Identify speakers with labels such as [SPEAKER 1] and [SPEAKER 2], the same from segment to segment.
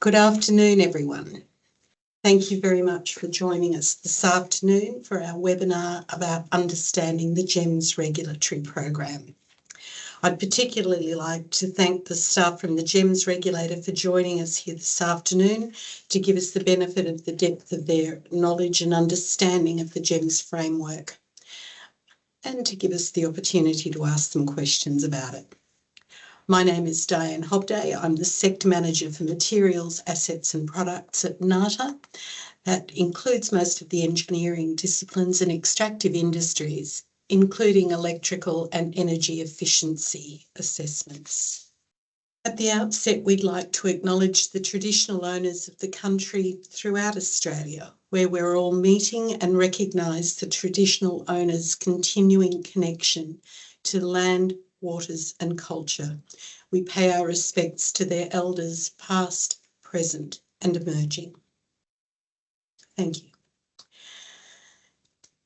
[SPEAKER 1] Good afternoon, everyone. Thank you very much for joining us this afternoon for our webinar about understanding the GEMS regulatory program. I'd particularly like to thank the staff from the GEMS Regulator for joining us here this afternoon to give us the benefit of the depth of their knowledge and understanding of the GEMS framework and to give us the opportunity to ask them questions about it. My name is Diane Hobday. I'm the Sector Manager for Materials, Assets and Products at NATA. That includes most of the engineering disciplines and extractive industries, including electrical and energy efficiency assessments. At the outset, we'd like to acknowledge the traditional owners of the country throughout Australia, where we're all meeting and recognise the traditional owners' continuing connection to land, waters and culture. We pay our respects to their elders past, present and emerging. Thank you.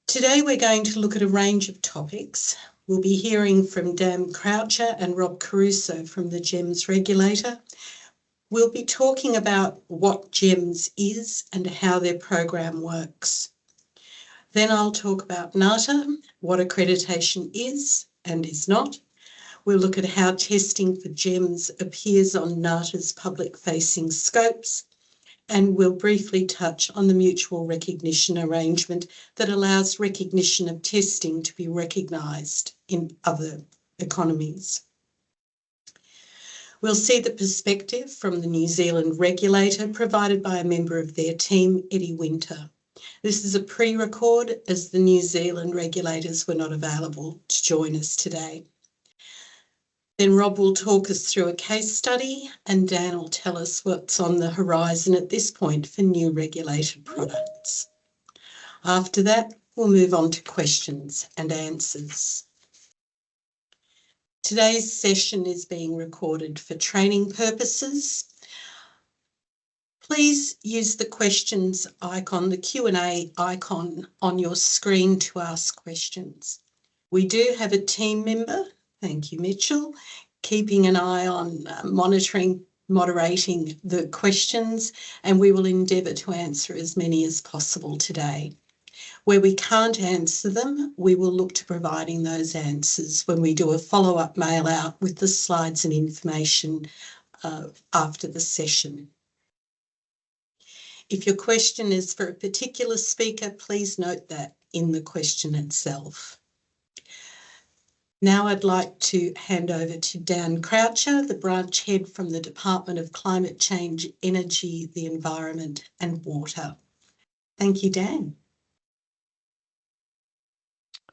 [SPEAKER 1] Today we're going to look at a range of topics. We'll be hearing from Dan Croucher and Rob Caruso from the GEMS Regulator. We'll be talking about what GEMS is and how their program works. Then I'll talk about NATA, what accreditation is and is not. We'll look at how testing for GEMS appears on NATA's public-facing scopes, and we'll briefly touch on the mutual recognition arrangement that allows recognition of testing to be recognised in other economies. We'll see the perspective from the New Zealand Regulator provided by a member of their team, Eddie Winter. This is a pre-record as the New Zealand regulators were not available to join us today. Then Rob will talk us through a case study and Dan will tell us what's on the horizon at this point for new regulated products. After that, we'll move on to questions and answers. Today's session is being recorded for training purposes. Please use the questions icon, the Q&A icon on your screen to ask questions. We do have a team member, thank you, Mitchell, keeping an eye on moderating the questions, and we will endeavour to answer as many as possible today. Where we can't answer them, we will look to providing those answers when we do a follow-up mail out with the slides and information after the session. If your question is for a particular speaker, please note that in the question itself. Now I'd like to hand over to Dan Croucher, the branch head from the Department of Climate Change, Energy, the Environment and Water. Thank you, Dan.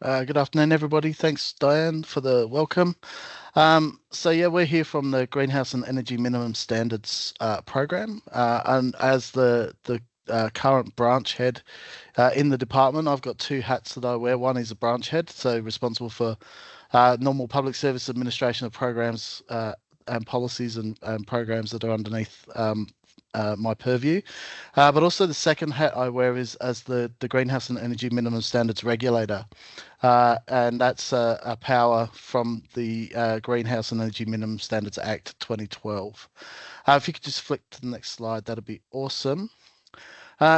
[SPEAKER 2] Good afternoon, everybody. Thanks, Diane, for the welcome. We're here from the Greenhouse and Energy Minimum Standards program, and as the current branch head in the department, I've got two hats that I wear. One is a branch head, so responsible for normal public service administration of programs and policies and programs that are underneath my purview. But also the second hat I wear is as the Greenhouse and Energy Minimum Standards Regulator, and that's a power from the Greenhouse and Energy Minimum Standards Act 2012. If you could just flick to the next slide, that'd be awesome.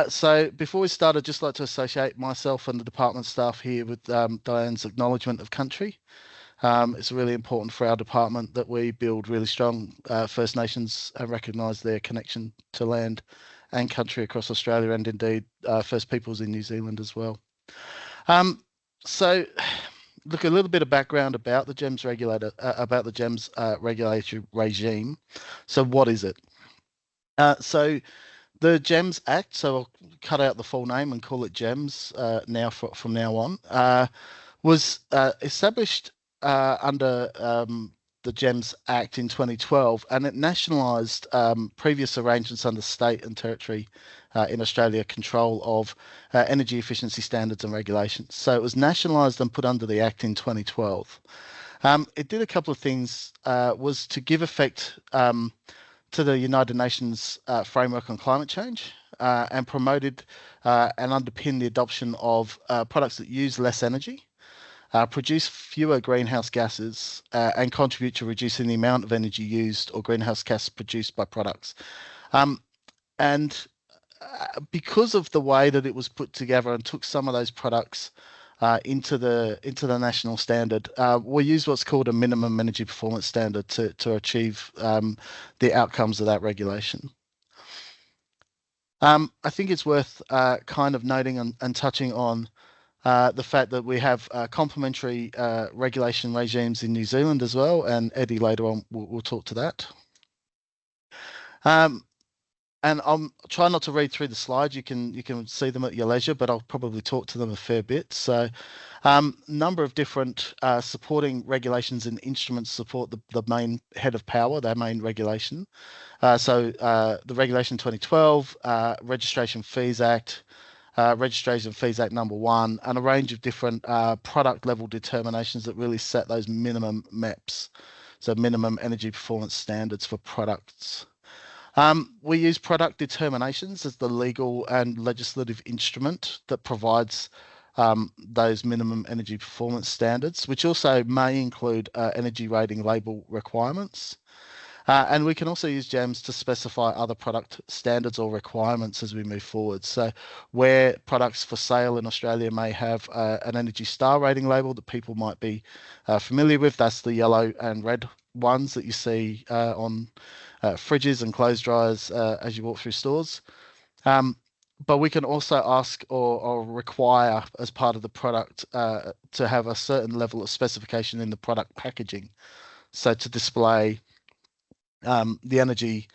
[SPEAKER 2] So before we start, I'd just like to associate myself and the department staff here with Diane's acknowledgement of country. It's really important for our department that we build really strong First Nations and recognise their connection to land and country across Australia, and indeed First Peoples in New Zealand as well. So look, a little bit of background about the GEMS regulator, about the GEMS regulatory regime. So what is it? So the GEMS Act, so I'll cut out the full name and call it GEMS now from now on, was established under the GEMS Act in 2012, and it nationalised previous arrangements under state and territory in Australia control of energy efficiency standards and regulations. So it was nationalised and put under the Act in 2012. It did a couple of things, was to give effect to the United Nations framework on climate change and promoted and underpinned the adoption of products that use less energy, produce fewer greenhouse gases, and contribute to reducing the amount of energy used or greenhouse gas produced by products. And because of the way that it was put together and took some of those products into the national standard, we use what's called a minimum energy performance standard to achieve the outcomes of that regulation. I think it's worth kind of noting and touching on the fact that we have complementary regulation regimes in New Zealand as well, and Eddie later on will talk to that. And I'm trying not to read through the slides. You can see them at your leisure, but I'll probably talk to them a fair bit. So, number of different supporting regulations and instruments support the main head of power, their main regulation. The Regulation 2012, Registration Fees Act, Registration Fees Act number 1, and a range of different product level determinations that really set those minimum MEPs, so minimum energy performance standards for products. We use product determinations as the legal and legislative instrument that provides those minimum energy performance standards, which also may include energy rating label requirements. And we can also use GEMS to specify other product standards or requirements as we move forward. So where products for sale in Australia may have an Energy Star rating label that people might be familiar with, that's the yellow and red ones that you see on fridges and clothes dryers as you walk through stores. But we can also ask or require as part of the product to have a certain level of specification in the product packaging. So to display the energy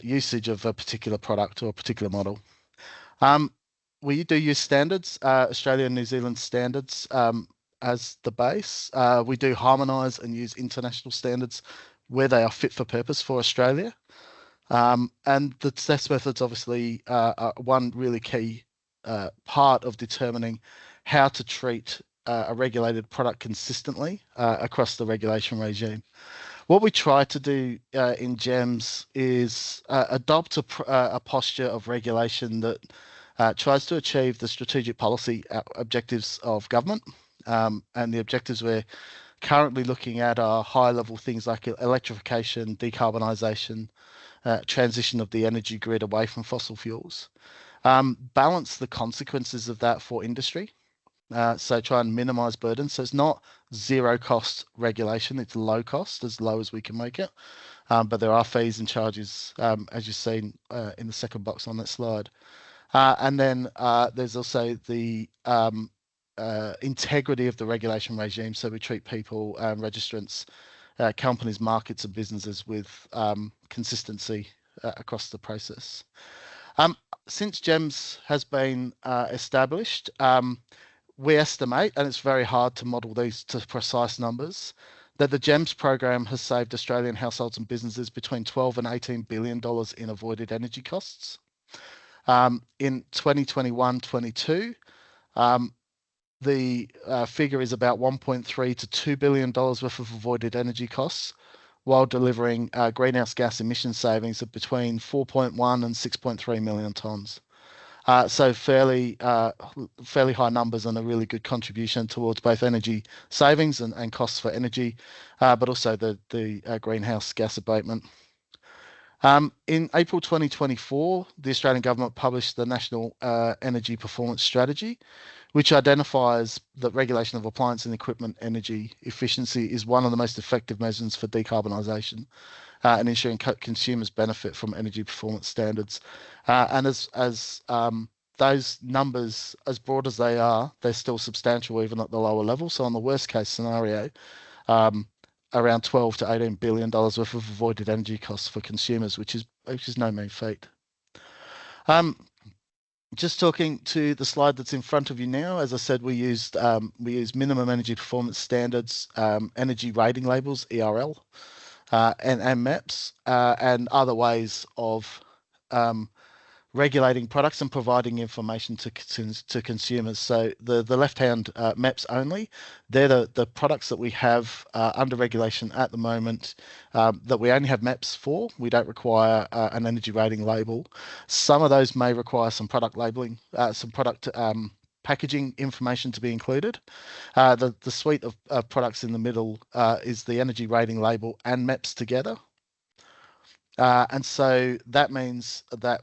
[SPEAKER 2] usage of a particular product or a particular model. We do use standards, Australia and New Zealand standards as the base. We do harmonise and use international standards where they are fit for purpose for Australia. And the test methods obviously are one really key part of determining how to treat a regulated product consistently across the regulation regime. What we try to do in GEMS is adopt a posture of regulation that tries to achieve the strategic policy objectives of government. And the objectives we're currently looking at are high-level things like electrification, decarbonisation, transition of the energy grid away from fossil fuels. Balance the consequences of that for industry. So try and minimize burden. So it's not zero cost regulation, it's low cost, as low as we can make it. But there are fees and charges, as you've seen in the second box on that slide. And then there's also the integrity of the regulation regime. So we treat people, registrants, companies, markets, and businesses with consistency across the process. Since GEMS has been established, we estimate, and it's very hard to model these to precise numbers, that the GEMS program has saved Australian households and businesses between $12 and $18 billion in avoided energy costs. In 2021-22, the figure is about $1.3 to $2 billion worth of avoided energy costs, while delivering greenhouse gas emission savings of between 4.1 and 6.3 million tonnes. So fairly high numbers and a really good contribution towards both energy savings and costs for energy, but also the greenhouse gas abatement. In April 2024, the Australian government published the National Energy Performance Strategy, which identifies that regulation of appliance and equipment energy efficiency is one of the most effective measures for decarbonisation and ensuring consumers benefit from energy performance standards. And as those numbers, as broad as they are, they're still substantial even at the lower level. So on the worst case scenario, around 12 to 18 billion dollars worth of avoided energy costs for consumers, which is no mean feat. Just talking to the slide that's in front of you now, as I said, we use minimum energy performance standards, energy rating labels, ERL, and MEPs, and other ways of regulating products and providing information to consumers. So the left-hand MEPs only, they're the products that we have under regulation at the moment that we only have MEPs for. We don't require an energy rating label. Some of those may require some product labeling, some product packaging information to be included. The suite of products in the middle is the energy rating label and MEPs together. And so that means that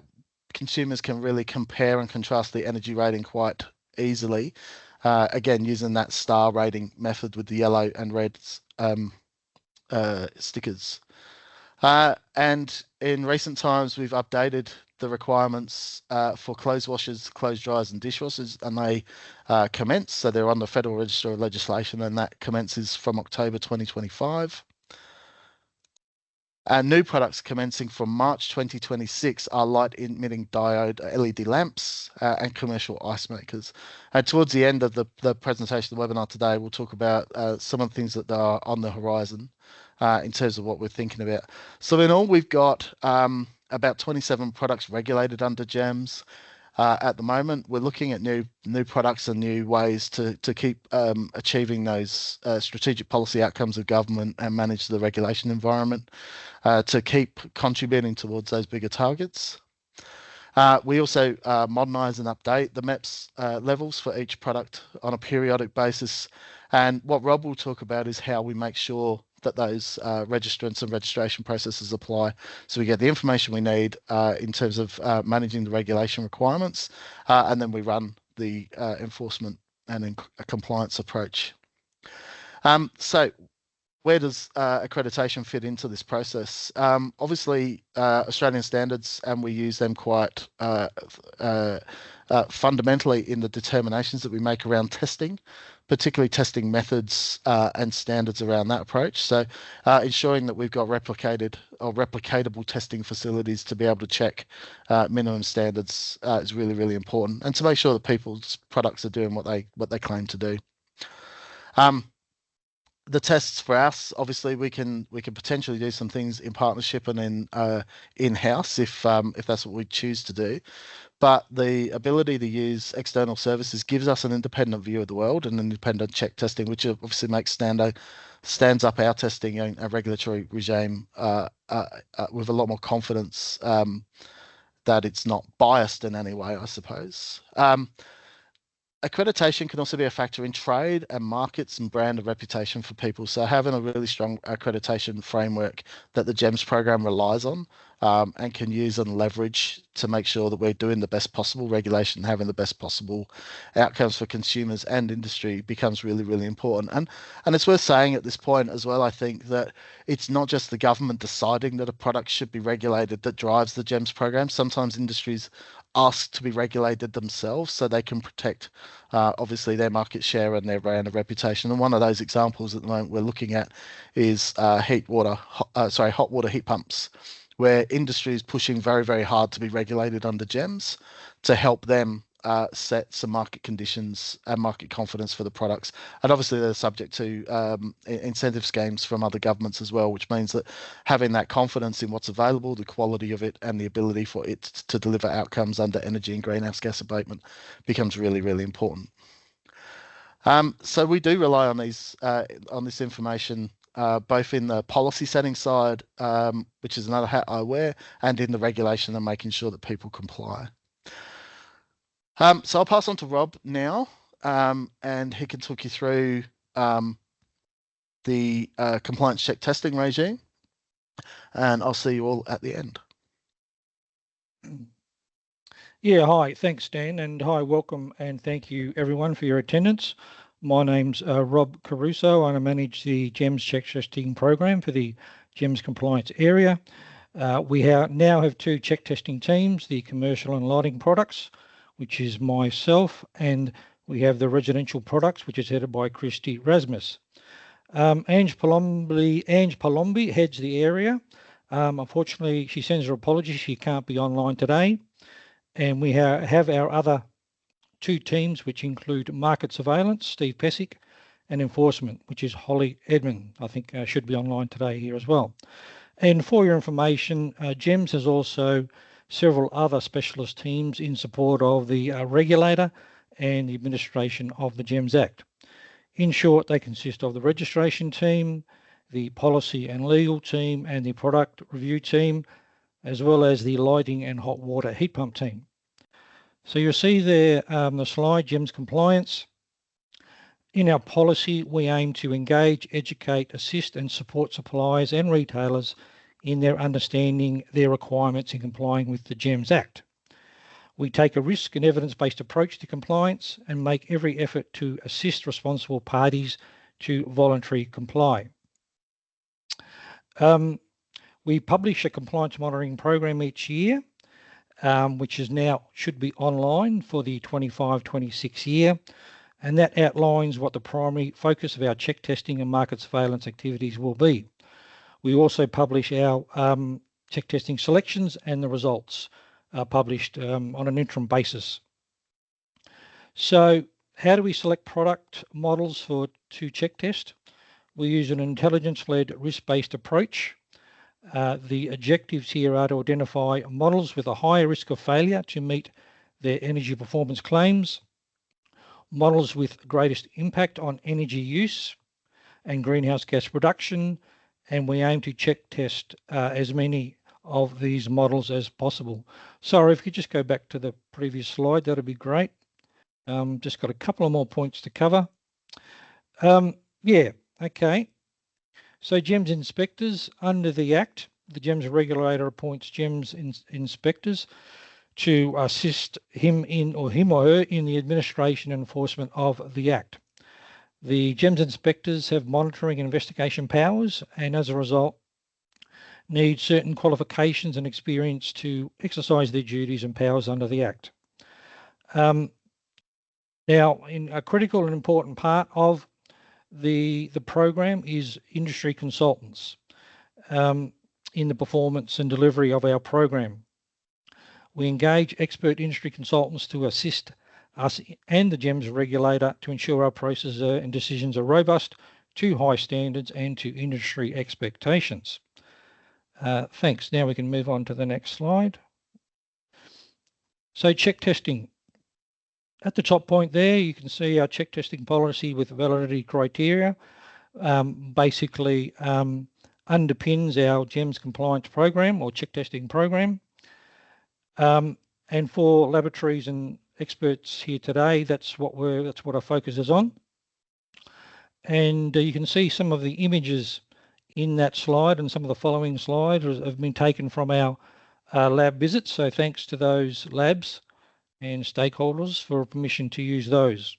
[SPEAKER 2] consumers can really compare and contrast the energy rating quite easily. Again, using that star rating method with the yellow and red stickers. And in recent times, we've updated the requirements for clothes washers, clothes dryers, and dishwashers, and they commence. So they're on the Federal Register of Legislation, and that commences from October 2025. New products commencing from March 2026 are light emitting diode LED lamps and commercial ice makers. And towards the end of the presentation, the webinar today, we'll talk about some of the things that are on the horizon in terms of what we're thinking about. So in all, we've got about 27 products regulated under GEMS. At the moment, we're looking at new products and new ways to keep achieving those strategic policy outcomes of government and manage the regulation environment to keep contributing towards those bigger targets. We also modernise and update the MEPS levels for each product on a periodic basis. And what Rob will talk about is how we make sure that those registrants and registration processes apply, so we get the information we need in terms of managing the regulation requirements, and then we run the enforcement and compliance approach. So where does accreditation fit into this process? Obviously, Australian standards, and we use them quite fundamentally in the determinations that we make around testing, particularly testing methods and standards around that approach. So ensuring that we've got replicated or replicatable testing facilities to be able to check minimum standards is really, really important, and to make sure that people's products are doing what they claim to do. The tests for us, obviously, we can potentially do some things in partnership and in-house if that's what we choose to do. But the ability to use external services gives us an independent view of the world and independent check testing, which obviously stands up our testing and our regulatory regime with a lot more confidence that it's not biased in any way, I suppose. Accreditation can also be a factor in trade and markets and brand and reputation for people. So having a really strong accreditation framework that the GEMS program relies on and can use and leverage to make sure that we're doing the best possible regulation and having the best possible outcomes for consumers and industry becomes really, really important. And it's worth saying at this point as well, I think, that it's not just the government deciding that a product should be regulated that drives the GEMS program. Sometimes industries ask to be regulated themselves so they can protect obviously their market share and their brand and reputation. And one of those examples at the moment we're looking at is hot water heat pumps, where industry is pushing very, very hard to be regulated under GEMS to help them set some market conditions and market confidence for the products. And obviously they're subject to incentive schemes from other governments as well, which means that having that confidence in what's available, the quality of it, and the ability for it to deliver outcomes under energy and greenhouse gas abatement becomes really, really important. So we do rely on this information both in the policy setting side, which is another hat I wear, and in the regulation and making sure that people comply. So I'll pass on to Rob now, and he can talk you through the compliance check testing regime, and I'll see you all at the end.
[SPEAKER 3] Yeah, hi, thanks Dan, and hi, welcome, and thank you everyone for your attendance. My name's Rob Caruso, and I manage the GEMS check testing program for the GEMS compliance area. We now have two check testing teams, the commercial and lighting products, which is myself, and we have the residential products, which is headed by Christy Rasmus. Ange Palombi heads the area. Unfortunately, she sends her apologies, she can't be online today. And we have our other two teams, which include market surveillance, Steve Pesic, and enforcement, which is Holly Edmond. I think should be online today here as well. And for your information, GEMS has also several other specialist teams in support of the regulator and the administration of the GEMS Act. In short, they consist of the registration team, the policy and legal team, and the product review team, as well as the lighting and hot water heat pump team. So you'll see there the slide, GEMS compliance. In our policy, we aim to engage, educate, assist and support suppliers and retailers in their understanding their requirements in complying with the GEMS Act. We take a risk and evidence-based approach to compliance and make every effort to assist responsible parties to voluntarily comply. We publish a compliance monitoring program each year, which is now should be online for the 25-26 year, and that outlines what the primary focus of our check testing and market surveillance activities will be. We also publish our check testing selections, and the results are published on an interim basis. So how do we select product models to check test? We use an intelligence-led risk-based approach. The objectives here are to identify models with a higher risk of failure to meet their energy performance claims, models with greatest impact on energy use and greenhouse gas production, and we aim to check test as many of these models as possible. Sorry, if you could just go back to the previous slide, that'd be great. Just got a couple of more points to cover. Yeah, okay. So GEMS inspectors under the Act, the GEMS regulator appoints GEMS inspectors to assist him or her in the administration and enforcement of the Act. The GEMS inspectors have monitoring and investigation powers, and as a result, need certain qualifications and experience to exercise their duties and powers under the Act. Now, in a critical and important part of the program is industry consultants in the performance and delivery of our program. We engage expert industry consultants to assist us and the GEMS regulator to ensure our processes and decisions are robust to high standards and to industry expectations. Thanks. Now we can move on to the next slide. So check testing. At the top point there, you can see our check testing policy with validity criteria. Basically underpins our GEMS compliance program or check testing program. And for laboratories and experts here today, that's what our focus is on. And you can see some of the images in that slide, and some of the following slides have been taken from our lab visits. So thanks to those labs and stakeholders for permission to use those.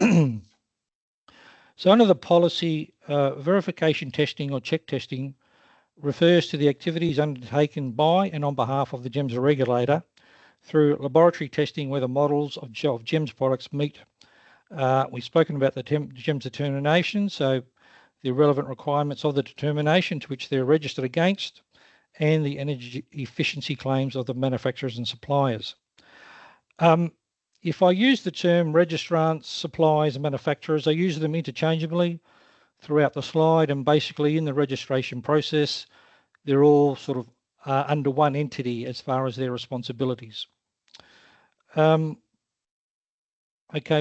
[SPEAKER 3] So under the policy, verification testing or check testing refers to the activities undertaken by and on behalf of the GEMS regulator through laboratory testing where the models of GEMS products meet. We've spoken about the GEMS determination, so the relevant requirements of the determination to which they're registered against, and the energy efficiency claims of the manufacturers and suppliers. If I use the term registrants, suppliers and manufacturers, I use them interchangeably throughout the slide, and basically in the registration process, they're all sort of under one entity as far as their responsibilities. Okay,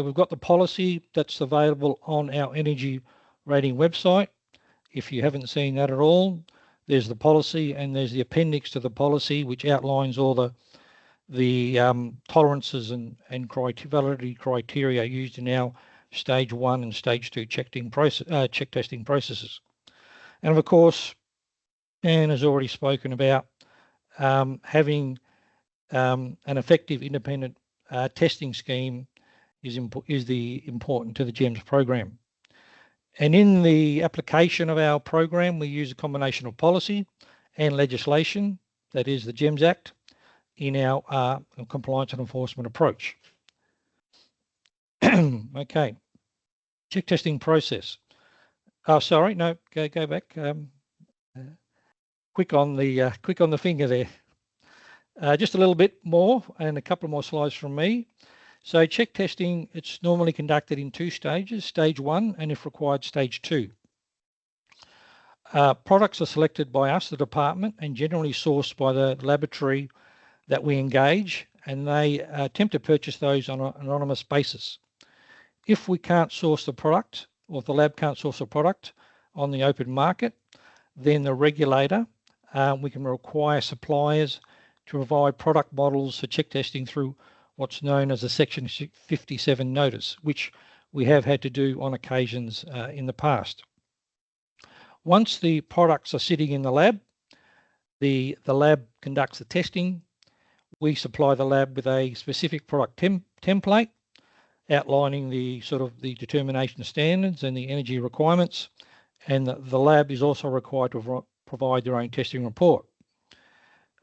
[SPEAKER 3] we've got the policy that's available on our energy rating website. If you haven't seen that at all, there's the policy and there's the appendix to the policy, which outlines all the tolerances and validity criteria used in our stage 1 and stage 2 check testing processes. And of course, Anne has already spoken about having an effective independent testing scheme is important to the GEMS program. And in the application of our program, we use a combination of policy and legislation, that is the GEMS Act, in our compliance and enforcement approach. Okay, check testing process. Oh, sorry, no, go back. Quick on the finger there. Just a little bit more, and a couple more slides from me. So check testing, it's normally conducted in 2 stages, stage 1 and if required, stage 2. Products are selected by us, the department, and generally sourced by the laboratory that we engage, and they attempt to purchase those on an anonymous basis. If we can't source the product, or if the lab can't source a product on the open market, then the regulator, we can require suppliers to provide product models for check testing through what's known as a Section 57 notice, which we have had to do on occasions in the past. Once the products are sitting in the lab, The lab conducts the testing. We supply the lab with a specific product template outlining the determination standards and the energy requirements, and the lab is also required to provide their own testing report.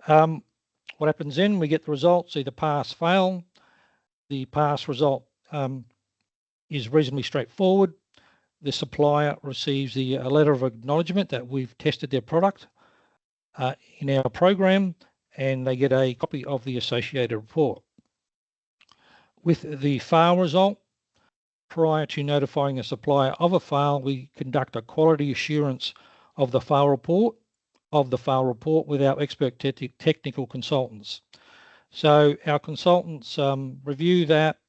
[SPEAKER 3] What happens then? We get the results, either pass, fail. The pass result is reasonably straightforward. The supplier receives a letter of acknowledgement that we've tested their product in our program, and they get a copy of the associated report. With the fail result, prior to notifying the supplier of a fail, we conduct a quality assurance of the fail report with our expert technical consultants. So our consultants review that.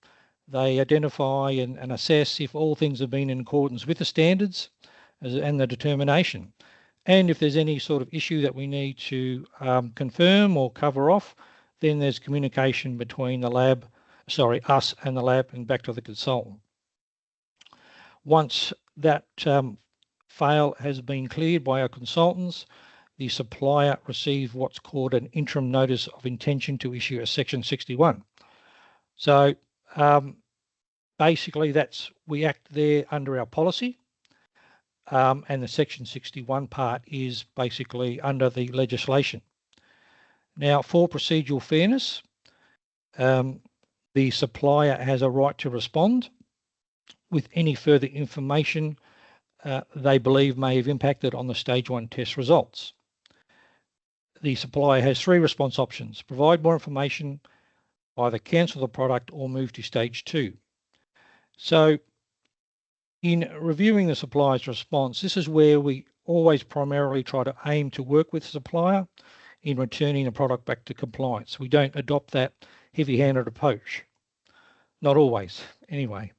[SPEAKER 3] They identify and assess if all things have been in accordance with the standards and the determination. And if there's any sort of issue that we need to confirm or cover off, then there's communication between us and the lab and back to the consultant. Once that fail has been cleared by our consultants, the supplier receives what's called an interim notice of intention to issue a Section 61. So basically we act there under our policy, and the Section 61 part is basically under the legislation. Now, for procedural fairness, the supplier has a right to respond with any further information they believe may have impacted on the Stage 1 test results. The supplier has 3 response options: provide more information, either cancel the product, or move to Stage 2. So in reviewing the supplier's response, this is where we always primarily try to aim to work with the supplier in returning the product back to compliance. We don't adopt that heavy-handed approach. Not always, anyway.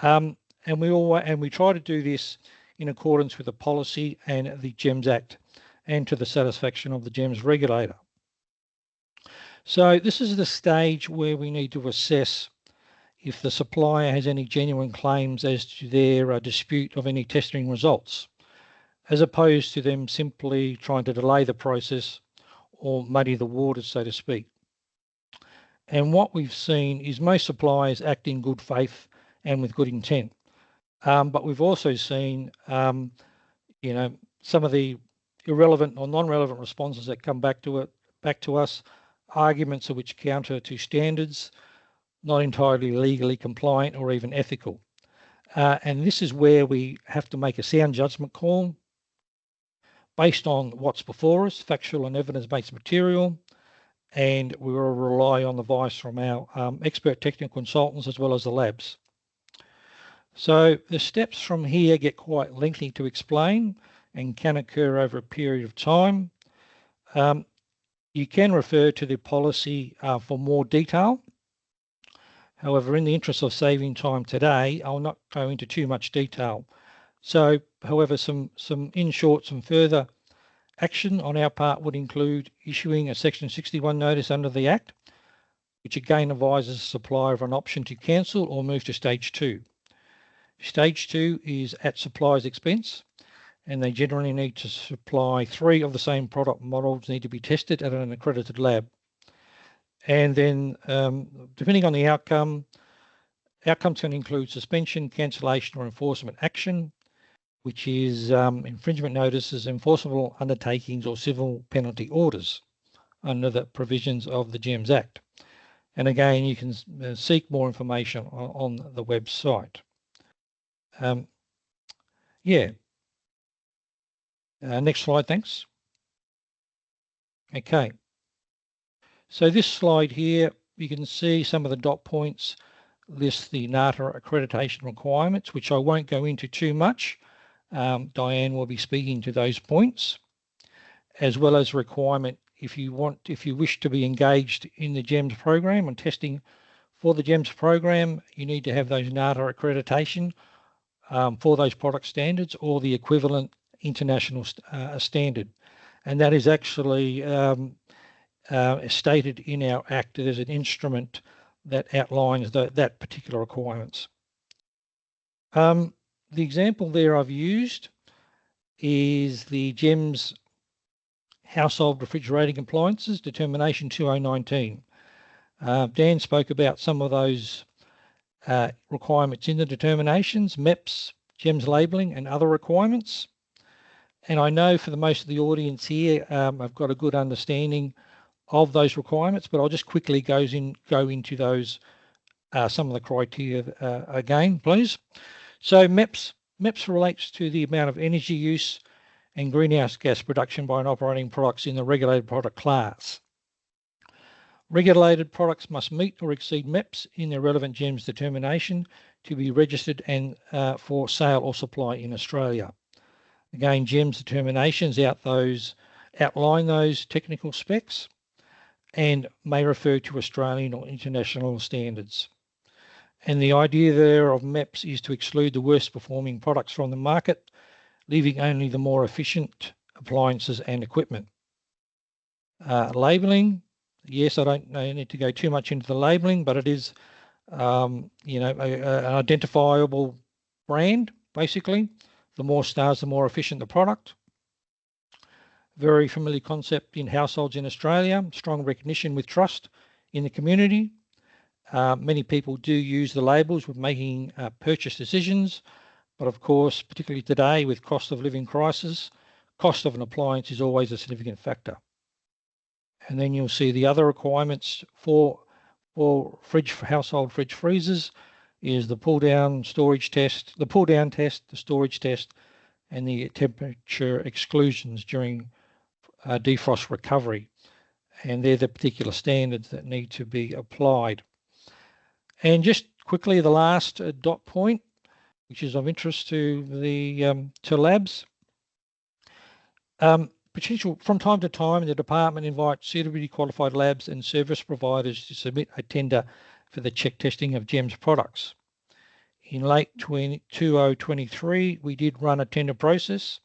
[SPEAKER 3] And we try to do this in accordance with the policy and the GEMS Act, and to the satisfaction of the GEMS regulator. So this is the stage where we need to assess if the supplier has any genuine claims as to their dispute of any testing results, as opposed to them simply trying to delay the process or muddy the waters, so to speak. And what we've seen is most suppliers act in good faith and with good intent. But we've also seen, some of the irrelevant or non-relevant responses that come back to us, arguments of which counter to standards, not entirely legally compliant or even ethical. And this is where we have to make a sound judgment call based on what's before us, factual and evidence-based material, and we will rely on the advice from our expert technical consultants as well as the labs. So the steps from here get quite lengthy to explain and can occur over a period of time. You can refer to the policy for more detail. However, in the interest of saving time today, I'll not go into too much detail. So, however, some further action on our part would include issuing a Section 61 notice under the Act, which again advises the supplier of an option to cancel or move to Stage 2. Stage 2 is at supplier's expense, and they generally need to supply 3 of the same product models need to be tested at an accredited lab. And then, depending on the outcomes can include suspension, cancellation, or enforcement action, which is infringement notices, enforceable undertakings, or civil penalty orders under the provisions of the GEMS Act. And again, you can seek more information on the website. Next slide, thanks. Okay. So this slide here, you can see some of the dot points list the NATA accreditation requirements, which I won't go into too much. Diane will be speaking to those points, as well as requirement if you wish to be engaged in the GEMS program and testing for the GEMS program, you need to have those NATA accreditation for those product standards or the equivalent international standard. And that is actually stated in our Act. There's an instrument that outlines that particular requirements. The example there I've used is the GEMS household refrigerating appliances, Determination 2019. Dan spoke about some of those requirements in the determinations, MEPS, GEMS labelling and other requirements. And I know for the most of the audience here, I've got a good understanding of those requirements, but I'll just quickly go into those, some of the criteria again, please. So MEPS relates to the amount of energy use and greenhouse gas production by an operating products in the regulated product class. Regulated products must meet or exceed MEPS in their relevant GEMS determination to be registered and for sale or supply in Australia. Again, GEMS determinations outline those technical specs and may refer to Australian or international standards. And the idea there of MEPS is to exclude the worst performing products from the market, leaving only the more efficient appliances and equipment. Labelling, yes, I don't need to go too much into the labelling, but it is, an identifiable brand, basically. The more stars, the more efficient the product. Very familiar concept in households in Australia, strong recognition with trust in the community. Many people do use the labels with making purchase decisions, but of course, particularly today with cost of living crisis, cost of an appliance is always a significant factor. And then you'll see the other requirements for household fridge freezers is the pull down test, the storage test, and the temperature exclusions during defrost recovery. And they're the particular standards that need to be applied. And just quickly, the last dot point, which is of interest to the to labs. Potential from time to time, the department invites suitably qualified labs and service providers to submit a tender for the check testing of GEMS products. In late 2023, we did run a tender process.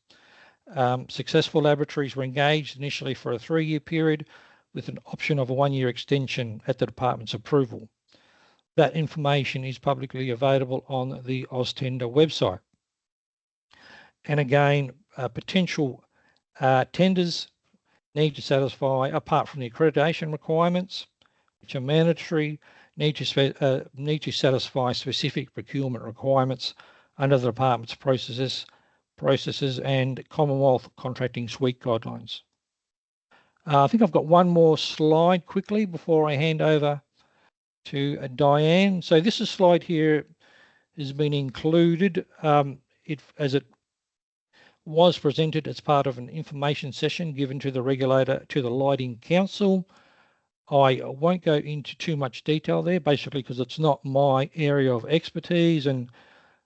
[SPEAKER 3] Successful laboratories were engaged initially for a 3-year period with an option of a 1-year extension at the department's approval. That information is publicly available on the AusTender website. And again, potential tenders need to satisfy, apart from the accreditation requirements, which are mandatory, need to satisfy specific procurement requirements under the department's processes and Commonwealth Contracting Suite guidelines. I think I've got one more slide quickly before I hand over to Diane. So this slide here has been included as it was presented as part of an information session given to the regulator, to the Lighting Council. I won't go into too much detail there, basically because it's not my area of expertise, and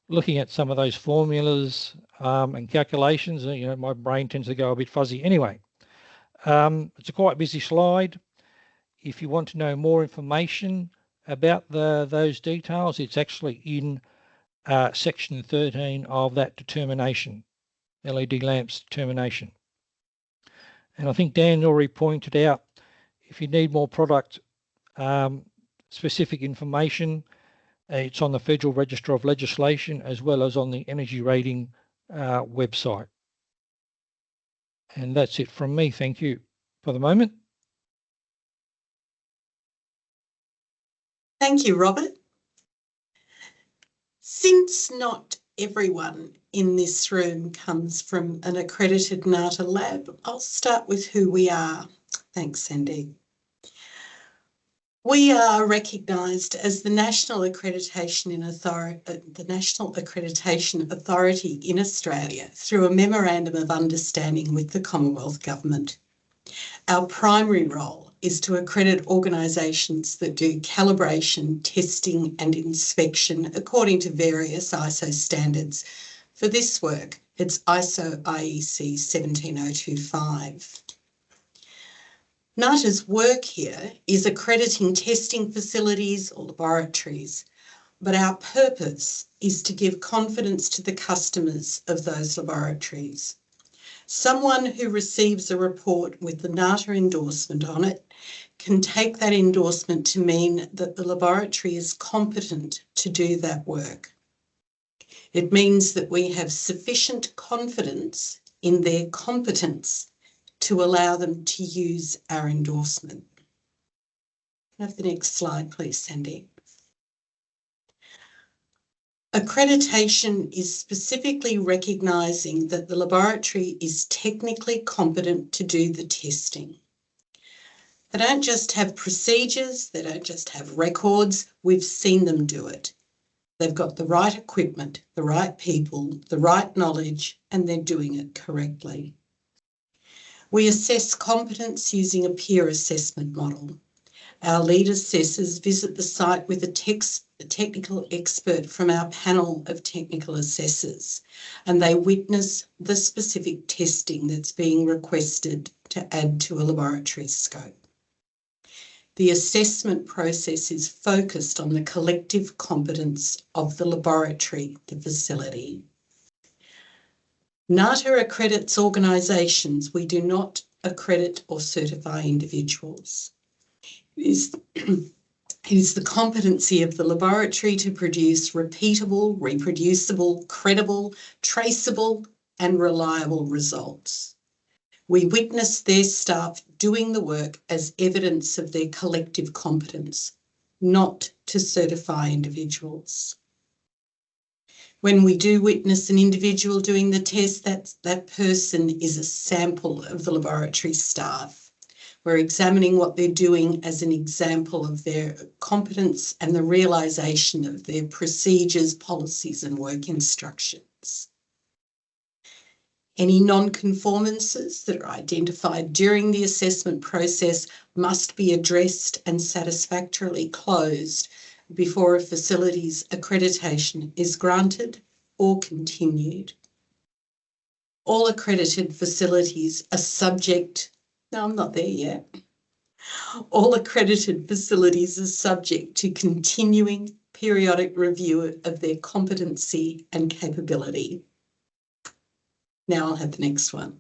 [SPEAKER 3] looking at some of those formulas and calculations, my brain tends to go a bit fuzzy. Anyway, it's a quite busy slide. If you want to know more information about those details, it's actually in section 13 of that determination, LED lamps determination. And I think Dan already pointed out, if you need more product specific information, it's on the Federal Register of Legislation as well as on the Energy Rating website. And that's it from me. Thank you for the moment.
[SPEAKER 1] Thank you, Robert. Since not everyone in this room comes from an accredited NATA lab, I'll start with who we are. Thanks, Sandy. We are recognised as the National Accreditation Authority in Australia through a Memorandum of Understanding with the Commonwealth Government. Our primary role is to accredit organisations that do calibration, testing and inspection according to various ISO standards. For this work, it's ISO IEC 17025. NATA's work here is accrediting testing facilities or laboratories, but our purpose is to give confidence to the customers of those laboratories. Someone who receives a report with the NATA endorsement on it can take that endorsement to mean that the laboratory is competent to do that work. It means that we have sufficient confidence in their competence to allow them to use our endorsement. Have the next slide, please, Sandy. Accreditation is specifically recognising that the laboratory is technically competent to do the testing. They don't just have procedures, they don't just have records, we've seen them do it. They've got the right equipment, the right people, the right knowledge, and they're doing it correctly. We assess competence using a peer assessment model. Our lead assessors visit the site with a technical expert from our panel of technical assessors, and they witness the specific testing that's being requested to add to a laboratory scope. The assessment process is focused on the collective competence of the laboratory, the facility. NATA accredits organisations. We do not accredit or certify individuals. It is the competency of the laboratory to produce repeatable, reproducible, credible, traceable and reliable results. We witness their staff doing the work as evidence of their collective competence, not to certify individuals. When we do witness an individual doing the test, that person is a sample of the laboratory staff. We're examining what they're doing as an example of their competence and the realisation of their procedures, policies and work instructions. Any non-conformances that are identified during the assessment process must be addressed and satisfactorily closed before a facility's accreditation is granted or continued. All accredited facilities are subject, no, I'm not there yet. All accredited facilities are subject to continuing periodic review of their competency and capability. Now I'll have the next one.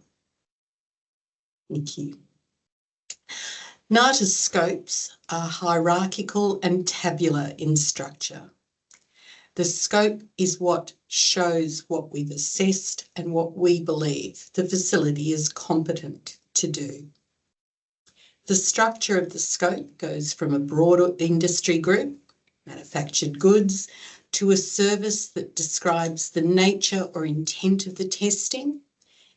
[SPEAKER 1] Thank you. NATA scopes are hierarchical and tabular in structure. The scope is what shows what we've assessed and what we believe the facility is competent to do. The structure of the scope goes from a broader industry group, manufactured goods, to a service that describes the nature or intent of the testing.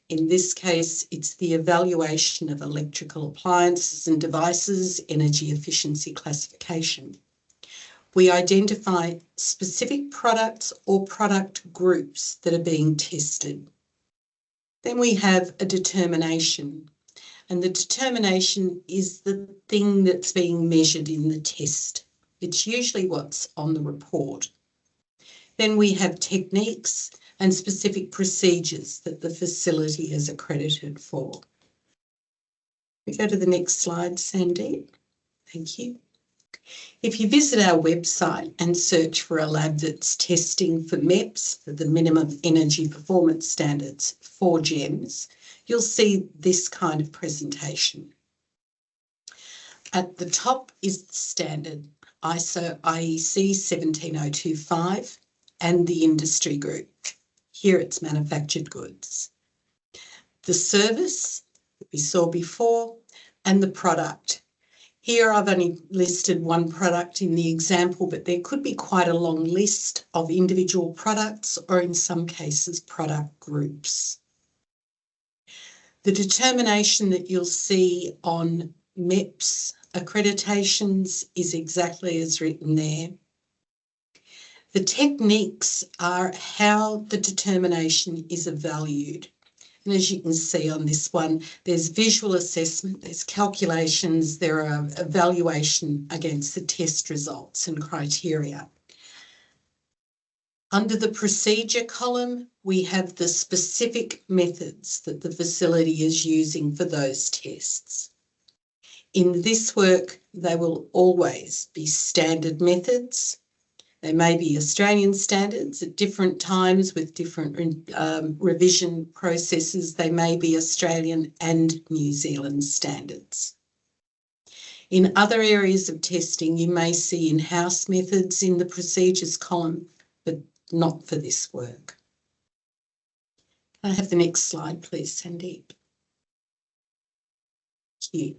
[SPEAKER 1] In this case, it's the evaluation of electrical appliances and devices, energy efficiency classification. We identify specific products or product groups that are being tested. Then we have a determination, and the determination is the thing that's being measured in the test. It's usually what's on the report. Then we have techniques and specific procedures that the facility is accredited for. We go to the next slide, Sandy. Thank you. If you visit our website and search for a lab that's testing for MEPS, for the minimum energy performance standards for GEMS, you'll see this kind of presentation. At the top is the standard ISO IEC 17025 and the industry group. Here it's manufactured goods. The service that we saw before and the product. Here I've only listed one product in the example, but there could be quite a long list of individual products or in some cases product groups. The determination that you'll see on MEPS accreditations is exactly as written there. The techniques are how the determination is evaluated. And as you can see on this one, there's visual assessment, there's calculations, there are evaluation against the test results and criteria. Under the procedure column, we have the specific methods that the facility is using for those tests. In this work, they will always be standard methods. They may be Australian standards at different times with different revision processes. They may be Australian and New Zealand standards. In other areas of testing, you may see in-house methods in the procedures column, but not for this work. Can I have the next slide, please, Sandeep? you.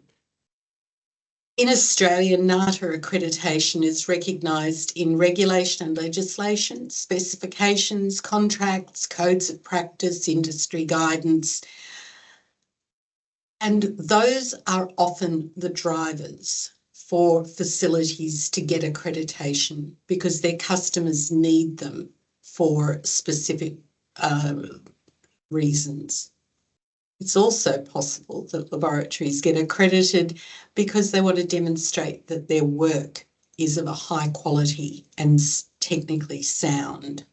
[SPEAKER 1] In Australia, NATA accreditation is recognised in regulation and legislation, specifications, contracts, codes of practice, industry guidance, and those are often the drivers for facilities to get accreditation because their customers need them for specific reasons. It's also possible that laboratories get accredited because they want to demonstrate that their work is of a high quality and technically sound.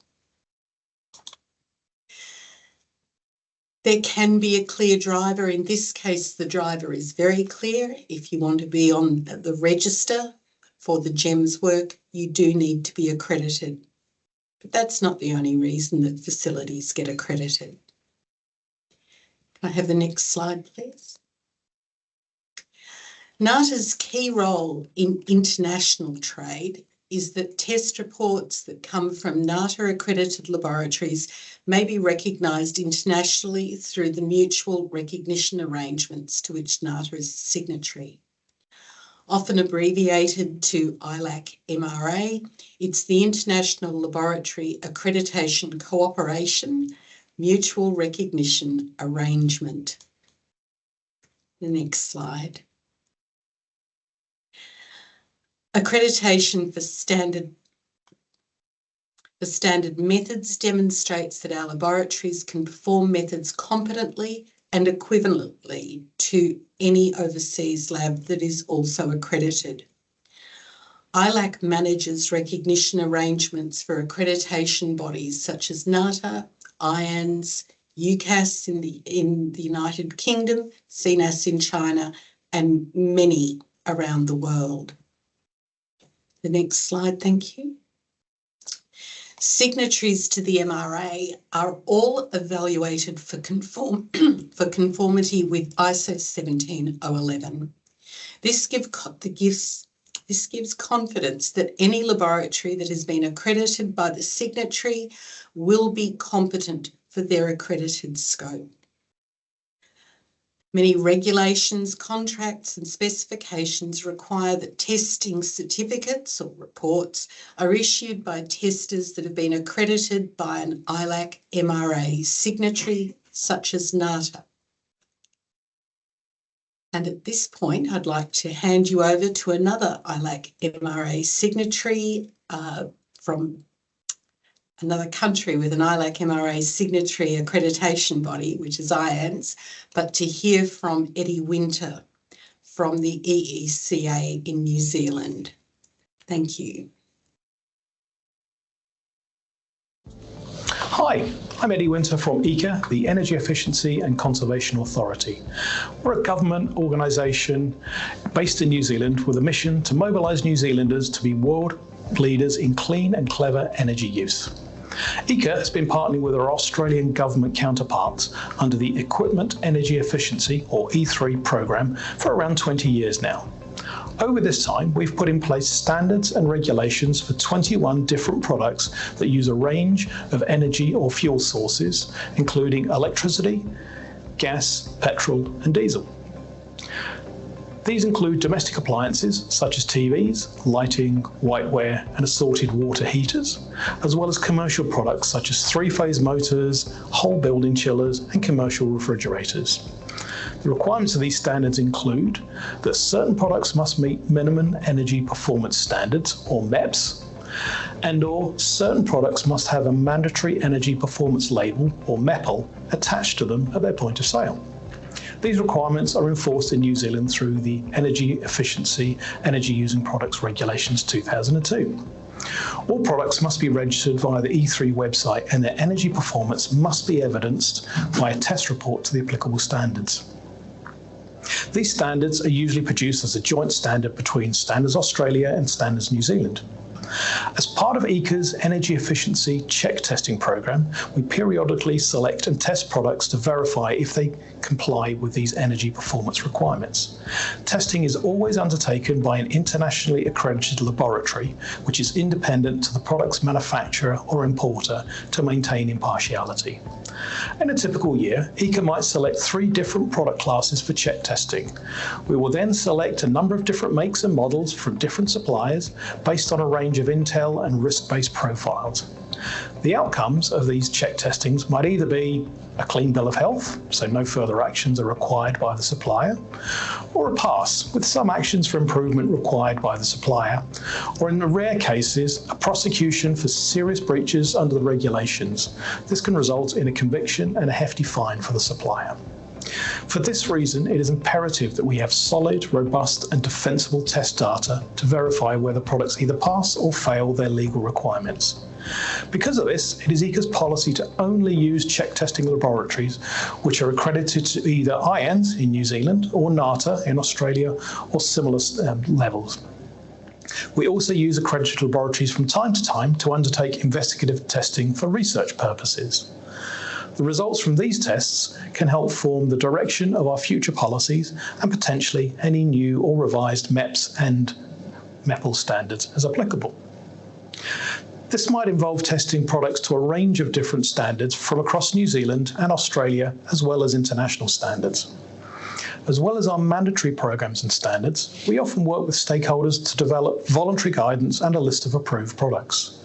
[SPEAKER 1] There can be a clear driver. In this case, the driver is very clear. If you want to be on the register for the GEMS work, you do need to be accredited. But that's not the only reason that facilities get accredited. Can I have the next slide, please? NATA's key role in international trade is that test reports that come from NATA-accredited laboratories may be recognised internationally through the mutual recognition arrangements to which NATA is a signatory. Often abbreviated to ILAC-MRA, it's the International Laboratory Accreditation Cooperation Mutual Recognition Arrangement. The next slide. Accreditation for standard methods demonstrates that our laboratories can perform methods competently and equivalently to any overseas lab that is also accredited. ILAC manages recognition arrangements for accreditation bodies such as NATA, IANS, UCAS in the United Kingdom, CNAS in China, and many around the world. The next slide, thank you. Signatories to the MRA are all evaluated for conformity with ISO 17011. This gives confidence that any laboratory that has been accredited by the signatory will be competent for their accredited scope. Many regulations, contracts and specifications require that testing certificates or reports are issued by testers that have been accredited by an ILAC MRA signatory such as NATA. And at this point, I'd like to hand you over to another ILAC MRA signatory from another country with an ILAC MRA signatory accreditation body, which is IANS, but to hear from Eddie Winter from the EECA in New Zealand. Thank you.
[SPEAKER 4] Hi, I'm Eddie Winter from EECA, the Energy Efficiency and Conservation Authority. We're a government organisation based in New Zealand with a mission to mobilise New Zealanders to be world leaders in clean and clever energy use. EECA has been partnering with our Australian government counterparts under the Equipment Energy Efficiency, or E3 programme, for around 20 years now. Over this time, we've put in place standards and regulations for 21 different products that use a range of energy or fuel sources, including electricity, gas, petrol and diesel. These include domestic appliances such as TVs, lighting, whiteware and assorted water heaters, as well as commercial products such as three-phase motors, whole building chillers and commercial refrigerators. The requirements of these standards include that certain products must meet minimum energy performance standards, or MEPS, and/or certain products must have a mandatory energy performance label, or MEPL, attached to them at their point of sale. These requirements are enforced in New Zealand through the Energy Efficiency Energy Using Products Regulations 2002. All products must be registered via the E3 website and their energy performance must be evidenced by a test report to the applicable standards. These standards are usually produced as a joint standard between Standards Australia and Standards New Zealand. As part of EECA's Energy Efficiency Check Testing Programme, we periodically select and test products to verify if they comply with these energy performance requirements. Testing is always undertaken by an internationally accredited laboratory, which is independent to the product's manufacturer or importer to maintain impartiality. In a typical year, ECA might select 3 different product classes for check testing. We will then select a number of different makes and models from different suppliers based on a range of intel and risk-based profiles. The outcomes of these check testings might either be a clean bill of health, so no further actions are required by the supplier, or a pass, with some actions for improvement required by the supplier, or in the rare cases, a prosecution for serious breaches under the regulations. This can result in a conviction and a hefty fine for the supplier. For this reason, it is imperative that we have solid, robust and defensible test data to verify whether products either pass or fail their legal requirements. Because of this, it is ECA's policy to only use check testing laboratories which are accredited to either IANZ in New Zealand or NATA in Australia or similar levels. We also use accredited laboratories from time to time to undertake investigative testing for research purposes. The results from these tests can help form the direction of our future policies and potentially any new or revised MEPS and MEPL standards as applicable. This might involve testing products to a range of different standards from across New Zealand and Australia, as well as international standards. As well as our mandatory programs and standards, we often work with stakeholders to develop voluntary guidance and a list of approved products.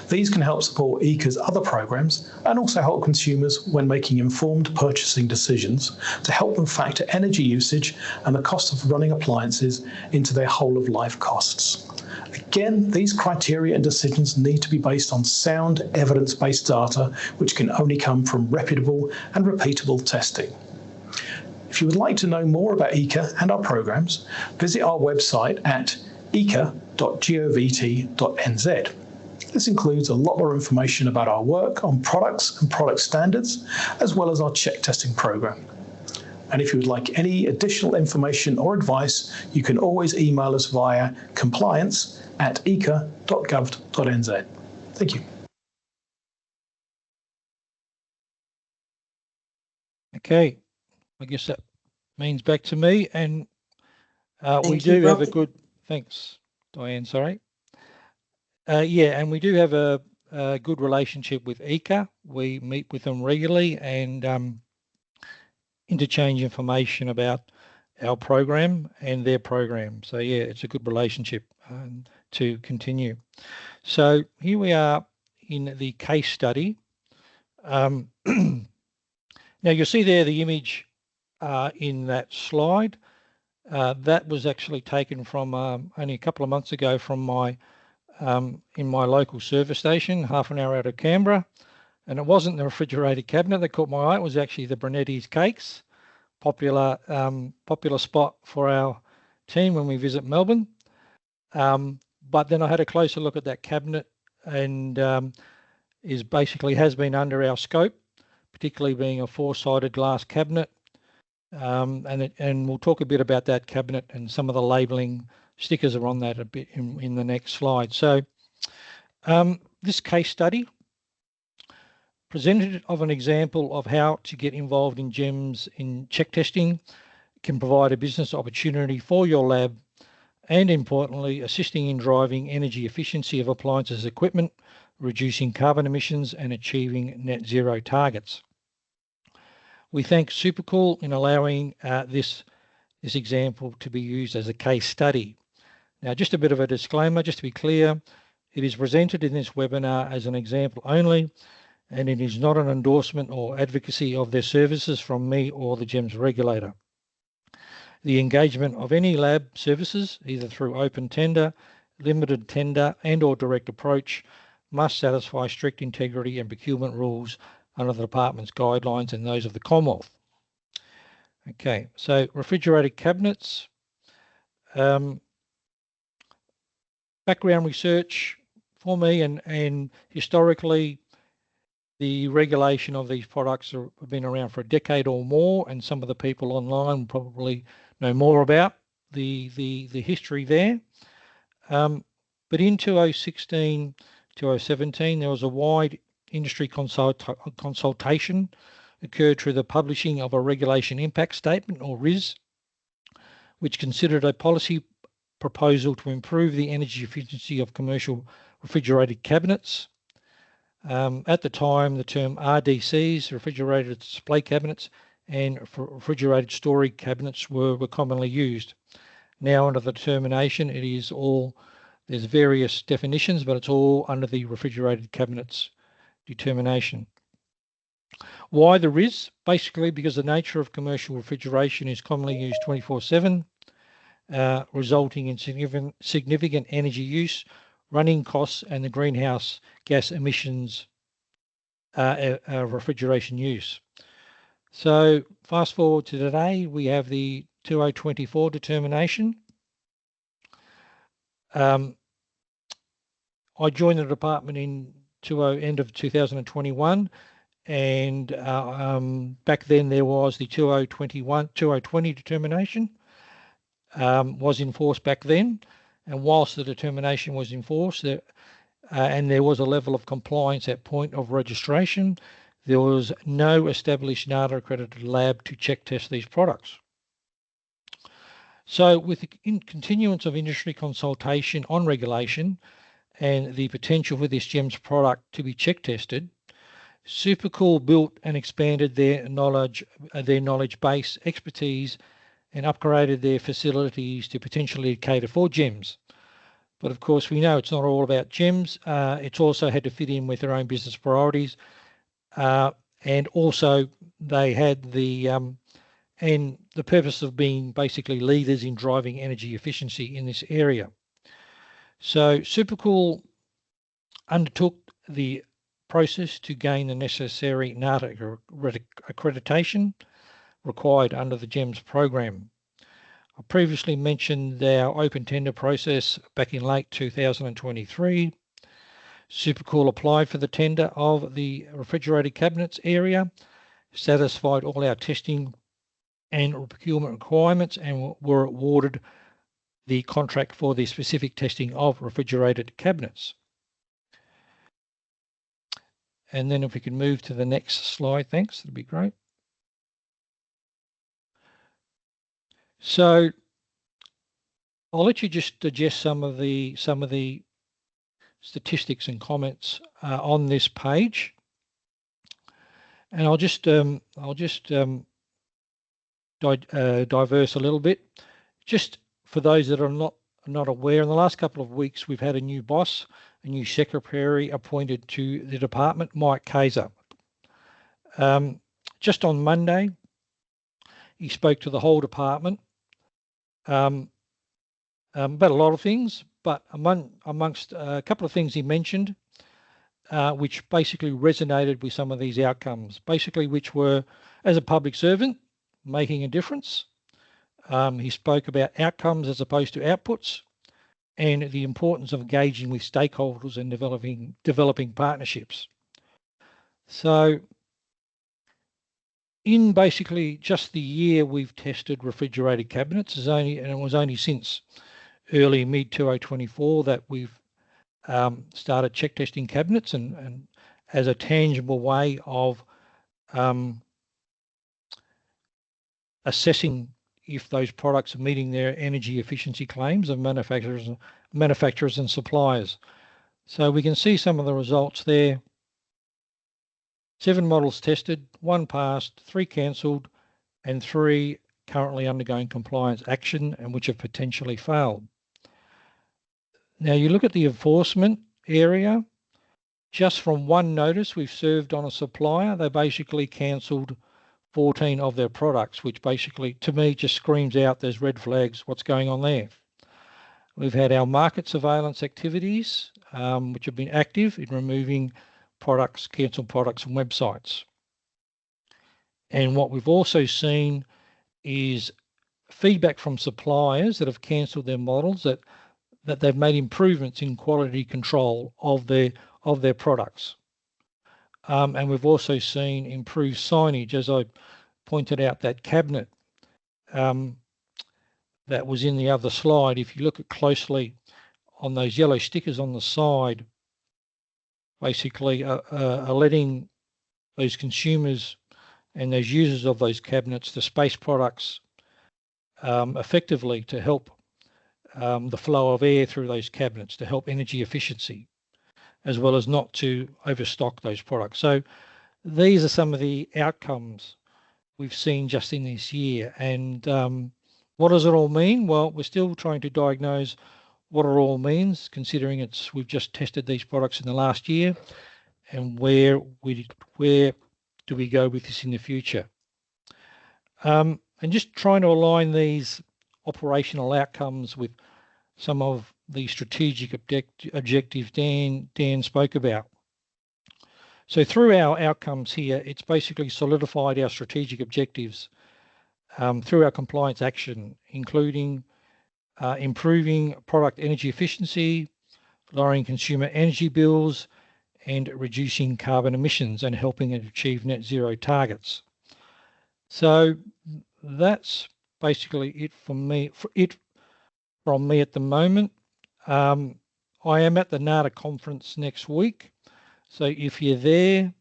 [SPEAKER 4] These can help support ECA's other programs and also help consumers when making informed purchasing decisions to help them factor energy usage and the cost of running appliances into their whole of life costs. Again, these criteria and decisions need to be based on sound evidence-based data, which can only come from reputable and repeatable testing. If you would like to know more about ECA and our programs, visit our website at eca.govt.nz. This includes a lot more information about our work on products and product standards, as well as our check testing program. And if you would like any additional information or advice, you can always email us via compliance@eca.gov.nz. Thank you.
[SPEAKER 3] Okay, I guess that means back to me, and we
[SPEAKER 1] Thank you,
[SPEAKER 3] do have a
[SPEAKER 1] Rob.
[SPEAKER 3] good, thanks, Diane, sorry. Yeah, and we do have a good relationship with ECA. We meet with them regularly and interchange information about our program and their program. So yeah, it's a good relationship to continue. So here we are in the case study. Now you'll see there the image in that slide. That was actually taken from only a couple of months ago from my in my local service station, half an hour out of Canberra. And it wasn't the refrigerated cabinet that caught my eye, it was actually the Brunetti's cakes, popular spot for our team when we visit Melbourne. But then I had a closer look at that cabinet, and has been under our scope, particularly being a 4-sided glass cabinet. And we'll talk a bit about that cabinet, and some of the labelling stickers are on that a bit in the next slide. So this case study presented of an example of how to get involved in GEMS in check testing can provide a business opportunity for your lab, and importantly, assisting in driving energy efficiency of appliances equipment, reducing carbon emissions and achieving net zero targets. We thank Supercool in allowing this example to be used as a case study. Now, just a bit of a disclaimer, just to be clear, it is presented in this webinar as an example only, and it is not an endorsement or advocacy of their services from me or the GEMS regulator. The engagement of any lab services, either through open tender, limited tender and or direct approach, must satisfy strict integrity and procurement rules under the department's guidelines and those of the Commonwealth. Okay, so refrigerated cabinets. Background research for me, and historically, the regulation of these products have been around for a decade or more, and some of the people online probably know more about the history there. But in 2016, 2017, there was a wide industry consultation occurred through the publishing of a Regulation Impact Statement, or RIS, which considered a policy proposal to improve the energy efficiency of commercial refrigerated cabinets. At the time, the term RDCs, refrigerated display cabinets, and refrigerated storage cabinets were commonly used. Now under the determination, it is all, there's various definitions, but it's all under the refrigerated cabinets determination. Why the RIS? Basically because the nature of commercial refrigeration is commonly used 24/7, resulting in significant energy use, running costs, and the greenhouse gas emissions refrigeration use. So fast forward to today, we have the 2024 determination. I joined the department in end of 2021, and back then there was the 2020 determination was in force back then, and whilst the determination was in force, and there was a level of compliance at point of registration, there was no established NATA accredited lab to check test these products. So with the continuance of industry consultation on regulation and the potential for this GEMS product to be check tested, Supercool built and expanded their knowledge base, expertise, and upgraded their facilities to potentially cater for GEMS. But of course, we know it's not all about GEMS. It's also had to fit in with their own business priorities. And also they had the purpose of being basically leaders in driving energy efficiency in this area. So Supercool undertook the process to gain the necessary NATA accreditation required under the GEMS program. I previously mentioned our open tender process back in late 2023. Supercool applied for the tender of the refrigerated cabinets area, satisfied all our testing and procurement requirements, and were awarded the contract for the specific testing of refrigerated cabinets. And then if we can move to the next slide, thanks, that'd be great. So I'll let you just digest some of the statistics and comments on this page, and I'll just diverse a little bit. Just for those that are not aware, in the last couple of weeks we've had a new boss, a new secretary appointed to the department, Mike Kaiser. Just on Monday, he spoke to the whole department about a lot of things, but amongst a couple of things he mentioned, which basically resonated with some of these outcomes, basically which were, as a public servant, making a difference. He spoke about outcomes as opposed to outputs, and the importance of engaging with stakeholders and developing partnerships. So in basically just the year we've tested refrigerated cabinets, and it was only since early mid-2024 that we've started check testing cabinets and as a tangible way of assessing if those products are meeting their energy efficiency claims of manufacturers and suppliers. So we can see some of the results there. 7 models tested, 1 passed, 3 cancelled, and 3 currently undergoing compliance action and which have potentially failed. Now you look at the enforcement area, just from 1 notice we've served on a supplier, they basically cancelled 14 of their products, which basically, to me, just screams out there's red flags, what's going on there. We've had our market surveillance activities, which have been active in removing products, cancelled products from websites. And what we've also seen is feedback from suppliers that have cancelled their models that they've made improvements in quality control of their products. And we've also seen improved signage, as I pointed out, that cabinet that was in the other slide. If you look at closely on those yellow stickers on the side, basically are letting those consumers and those users of those cabinets, the space products, effectively to help the flow of air through those cabinets, to help energy efficiency. as well as not to overstock those products. So these are some of the outcomes we've seen just in this year. And what does it all mean? Well, we're still trying to diagnose what it all means, considering we've just tested these products in the last year, and where do we go with this in the future? And just trying to align these operational outcomes with some of the strategic objectives Dan spoke about. So through our outcomes here, it's basically solidified our strategic objectives through our compliance action, including improving product energy efficiency, lowering consumer energy bills, and reducing carbon emissions and helping achieve net zero targets. So that's basically it from me at the moment. I am at the NATA conference next week. So if you're there,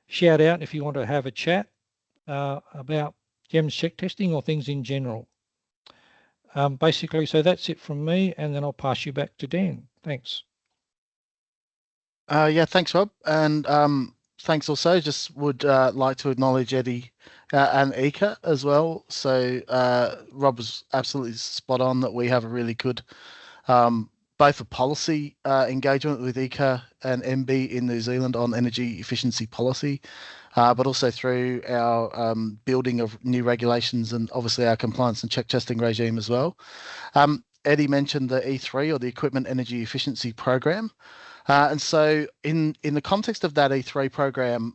[SPEAKER 3] shout out if you want to have a chat about GEMS check testing or things in general. Basically, so that's it from me, and then I'll pass you back to Dan. Thanks.
[SPEAKER 2] Yeah, thanks, Rob. And thanks also. Just would like to acknowledge Eddie and Ika as well. So Rob was absolutely spot on that we have a really good both a policy engagement with Ika and MB in New Zealand on energy efficiency policy, but also through our building of new regulations and obviously our compliance and check testing regime as well. Eddie mentioned the E3 or the Equipment Energy Efficiency Program. And so in the context of that E3 program,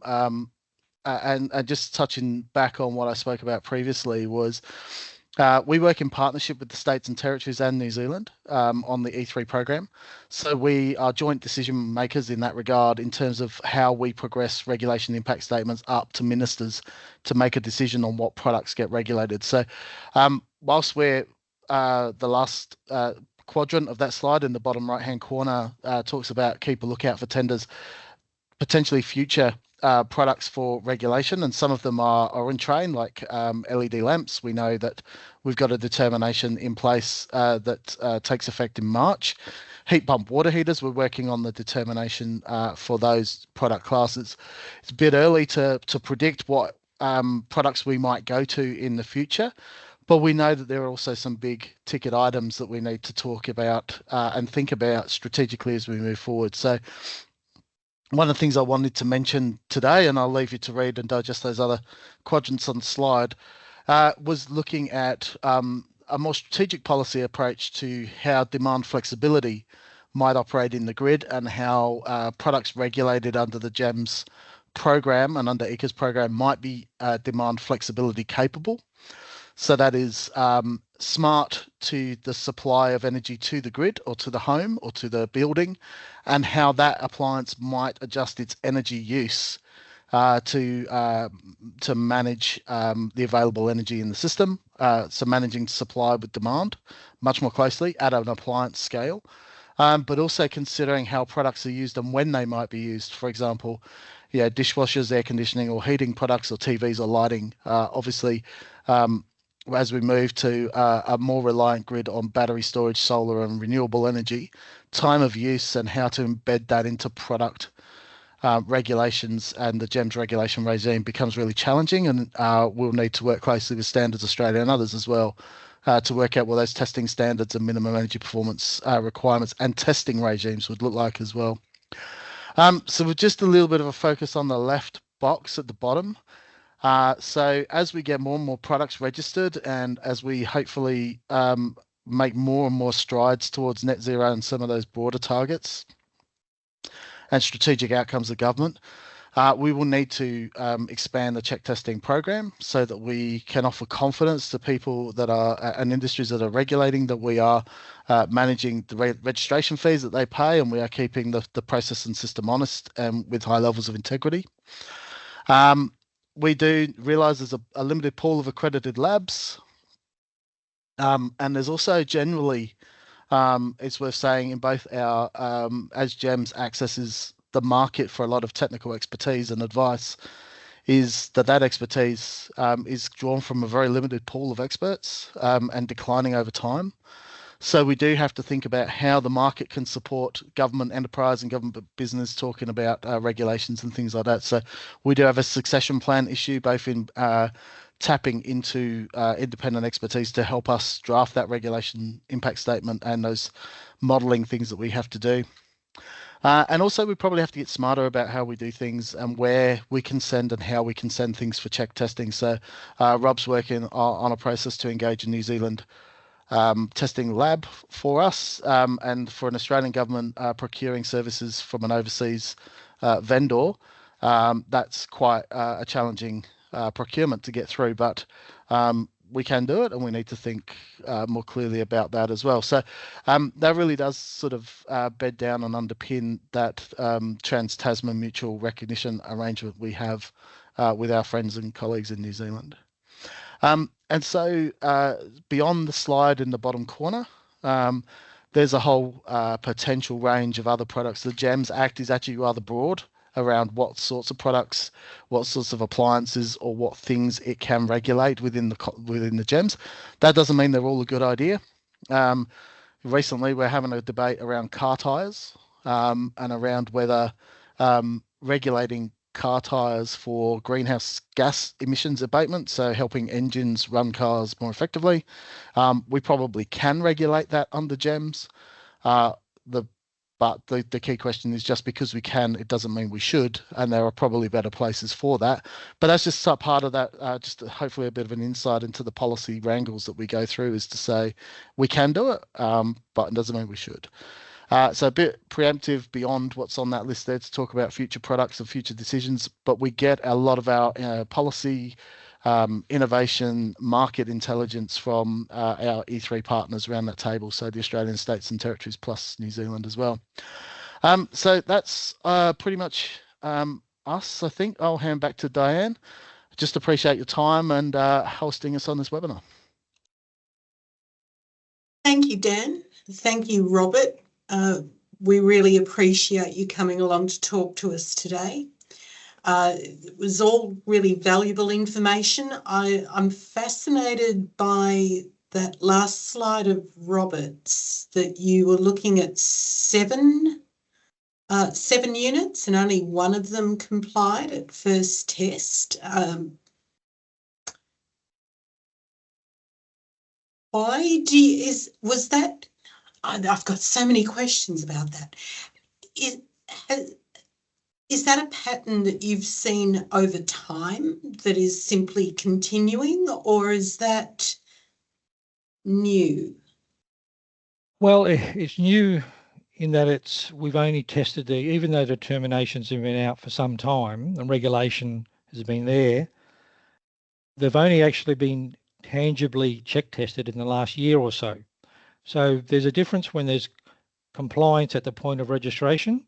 [SPEAKER 2] and just touching back on what I spoke about previously was we work in partnership with the states and territories and New Zealand on the E3 program. So we are joint decision makers in that regard in terms of how we progress regulation impact statements up to ministers to make a decision on what products get regulated. So whilst we're the last quadrant of that slide in the bottom right hand corner talks about keep a lookout for tenders, potentially future products for regulation, and some of them are in train, like LED lamps. We know that we've got a determination in place that takes effect in March. Heat pump water heaters, we're working on the determination for those product classes. It's a bit early to predict what products we might go to in the future, but we know that there are also some big ticket items that we need to talk about and think about strategically as we move forward. So one of the things I wanted to mention today, and I'll leave you to read and digest those other quadrants on the slide, was looking at a more strategic policy approach to how demand flexibility might operate in the grid and how products regulated under the GEMS program and under ECA's program might be demand flexibility capable. So that is smart to the supply of energy to the grid or to the home or to the building, and how that appliance might adjust its energy use to manage the available energy in the system. So managing supply with demand much more closely at an appliance scale, but also considering how products are used and when they might be used. For example, dishwashers, air conditioning or heating products, or TVs or lighting. Obviously, as we move to a more reliant grid on battery storage, solar and renewable energy, time of use and how to embed that into product regulations and the GEMS regulation regime becomes really challenging, and we'll need to work closely with Standards Australia and others as well to work out what those testing standards and minimum energy performance requirements and testing regimes would look like as well. So with just a little bit of a focus on the left box at the bottom. So as we get more and more products registered, and as we hopefully make more and more strides towards net zero and some of those broader targets and strategic outcomes of government, we will need to expand the check testing program so that we can offer confidence to people that are and industries that are regulating that we are managing the registration fees that they pay, and we are keeping the process and system honest and with high levels of integrity. We do realise there's a limited pool of accredited labs, and there's also generally, it's worth saying, in both our, as GEMS accesses the market for a lot of technical expertise and advice, is that expertise is drawn from a very limited pool of experts and declining over time. So we do have to think about how the market can support government enterprise and government business talking about regulations and things like that. So we do have a succession plan issue, both in tapping into independent expertise to help us draft that regulation impact statement and those modelling things that we have to do. And also we probably have to get smarter about how we do things and where we can send and how we can send things for check testing. So Rob's working on a process to engage a New Zealand testing lab for us, and for an Australian government procuring services from an overseas vendor. That's quite a challenging procurement to get through, but we can do it, and we need to think more clearly about that as well. So that really does sort of bed down and underpin that Trans-Tasman mutual recognition arrangement we have with our friends and colleagues in New Zealand. And so beyond the slide in the bottom corner, there's a whole potential range of other products. The GEMS Act is actually rather broad around what sorts of products, what sorts of appliances, or what things it can regulate within the GEMS. That doesn't mean they're all a good idea. Recently, we're having a debate around car tyres and around whether regulating car tyres for greenhouse gas emissions abatement, so helping engines run cars more effectively. We probably can regulate that under GEMS. But the key question is, just because we can, it doesn't mean we should, and there are probably better places for that. But that's just part of that, just hopefully a bit of an insight into the policy wrangles that we go through, is to say we can do it, but it doesn't mean we should. So a bit preemptive beyond what's on that list there to talk about future products and future decisions, but we get a lot of our policy, innovation, market intelligence from our E3 partners around that table, so the Australian states and territories plus New Zealand as well. So that's pretty much us, I think. I'll hand back to Diane. Just appreciate your time and hosting us on this webinar.
[SPEAKER 1] Thank you, Dan. Thank you, Robert. We really appreciate you coming along to talk to us today. It was all really valuable information. I'm fascinated by that last slide of Robert's, that you were looking at seven units and only one of them complied at first test. Was that? I've got so many questions about that. Is that a pattern that you've seen over time that is simply continuing, or is that new?
[SPEAKER 3] Well, it's new in that we've only tested even though determinations have been out for some time and regulation has been there, they've only actually been tangibly check tested in the last year or so. So there's a difference when there's compliance at the point of registration.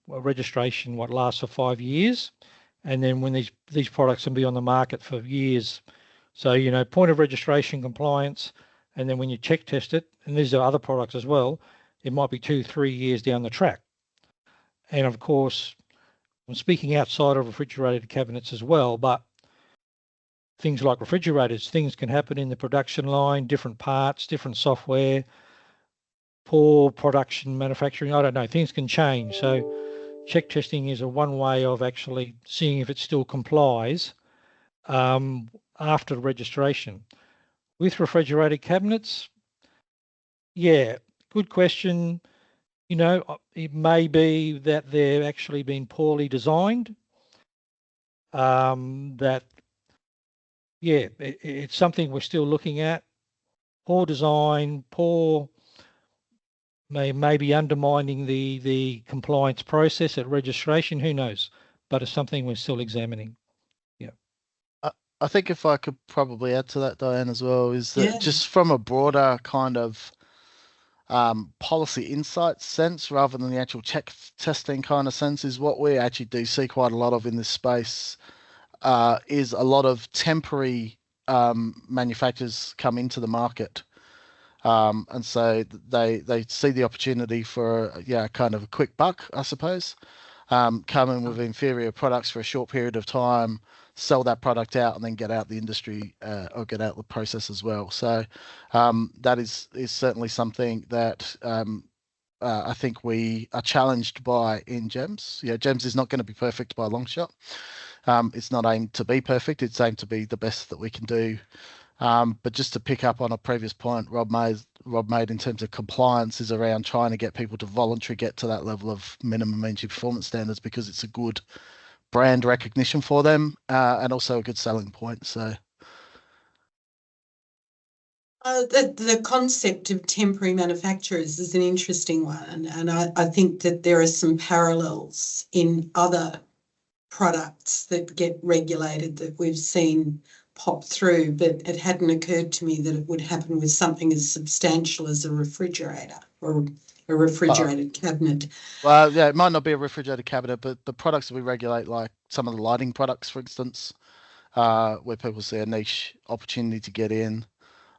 [SPEAKER 3] Registration lasts for 5 years, and then when these products can be on the market for years. So point of registration compliance, and then when you check test it, and these are other products as well, it might be 2-3 years down the track. And of course, I'm speaking outside of refrigerated cabinets as well, but things like refrigerators, things can happen in the production line, different parts, different software, poor production manufacturing, I don't know, things can change. So check testing is one way of actually seeing if it still complies after registration. With refrigerated cabinets, yeah, good question. It may be that they've actually been poorly designed. It's something we're still looking at. Poor design, maybe undermining the compliance process at registration, who knows? But it's something we're still examining. Yeah.
[SPEAKER 2] I think if I could probably add to that, Diane, as well, is that just from a broader kind of policy insight sense, rather than the actual check testing kind of sense, is what we actually do see quite a lot of in this space is a lot of temporary manufacturers come into the market. And so they see the opportunity for kind of a quick buck, I suppose. come in with inferior products for a short period of time, sell that product out, and then get out the industry or get out the process as well. So that is certainly something that I think we are challenged by in GEMS. Yeah, GEMS is not going to be perfect by a long shot. It's not aimed to be perfect. It's aimed to be the best that we can do. But just to pick up on a previous point Rob made in terms of compliance is around trying to get people to voluntarily get to that level of minimum energy performance standards, because it's a good brand recognition for them and also a good selling point. So
[SPEAKER 1] the concept of temporary manufacturers is an interesting one, and I think that there are some parallels in other products that get regulated that we've seen pop through, but it hadn't occurred to me that it would happen with something as substantial as a refrigerator or a refrigerated cabinet.
[SPEAKER 2] Well, yeah, it might not be a refrigerated cabinet, but the products that we regulate, like some of the lighting products, for instance, where people see a niche opportunity to get in,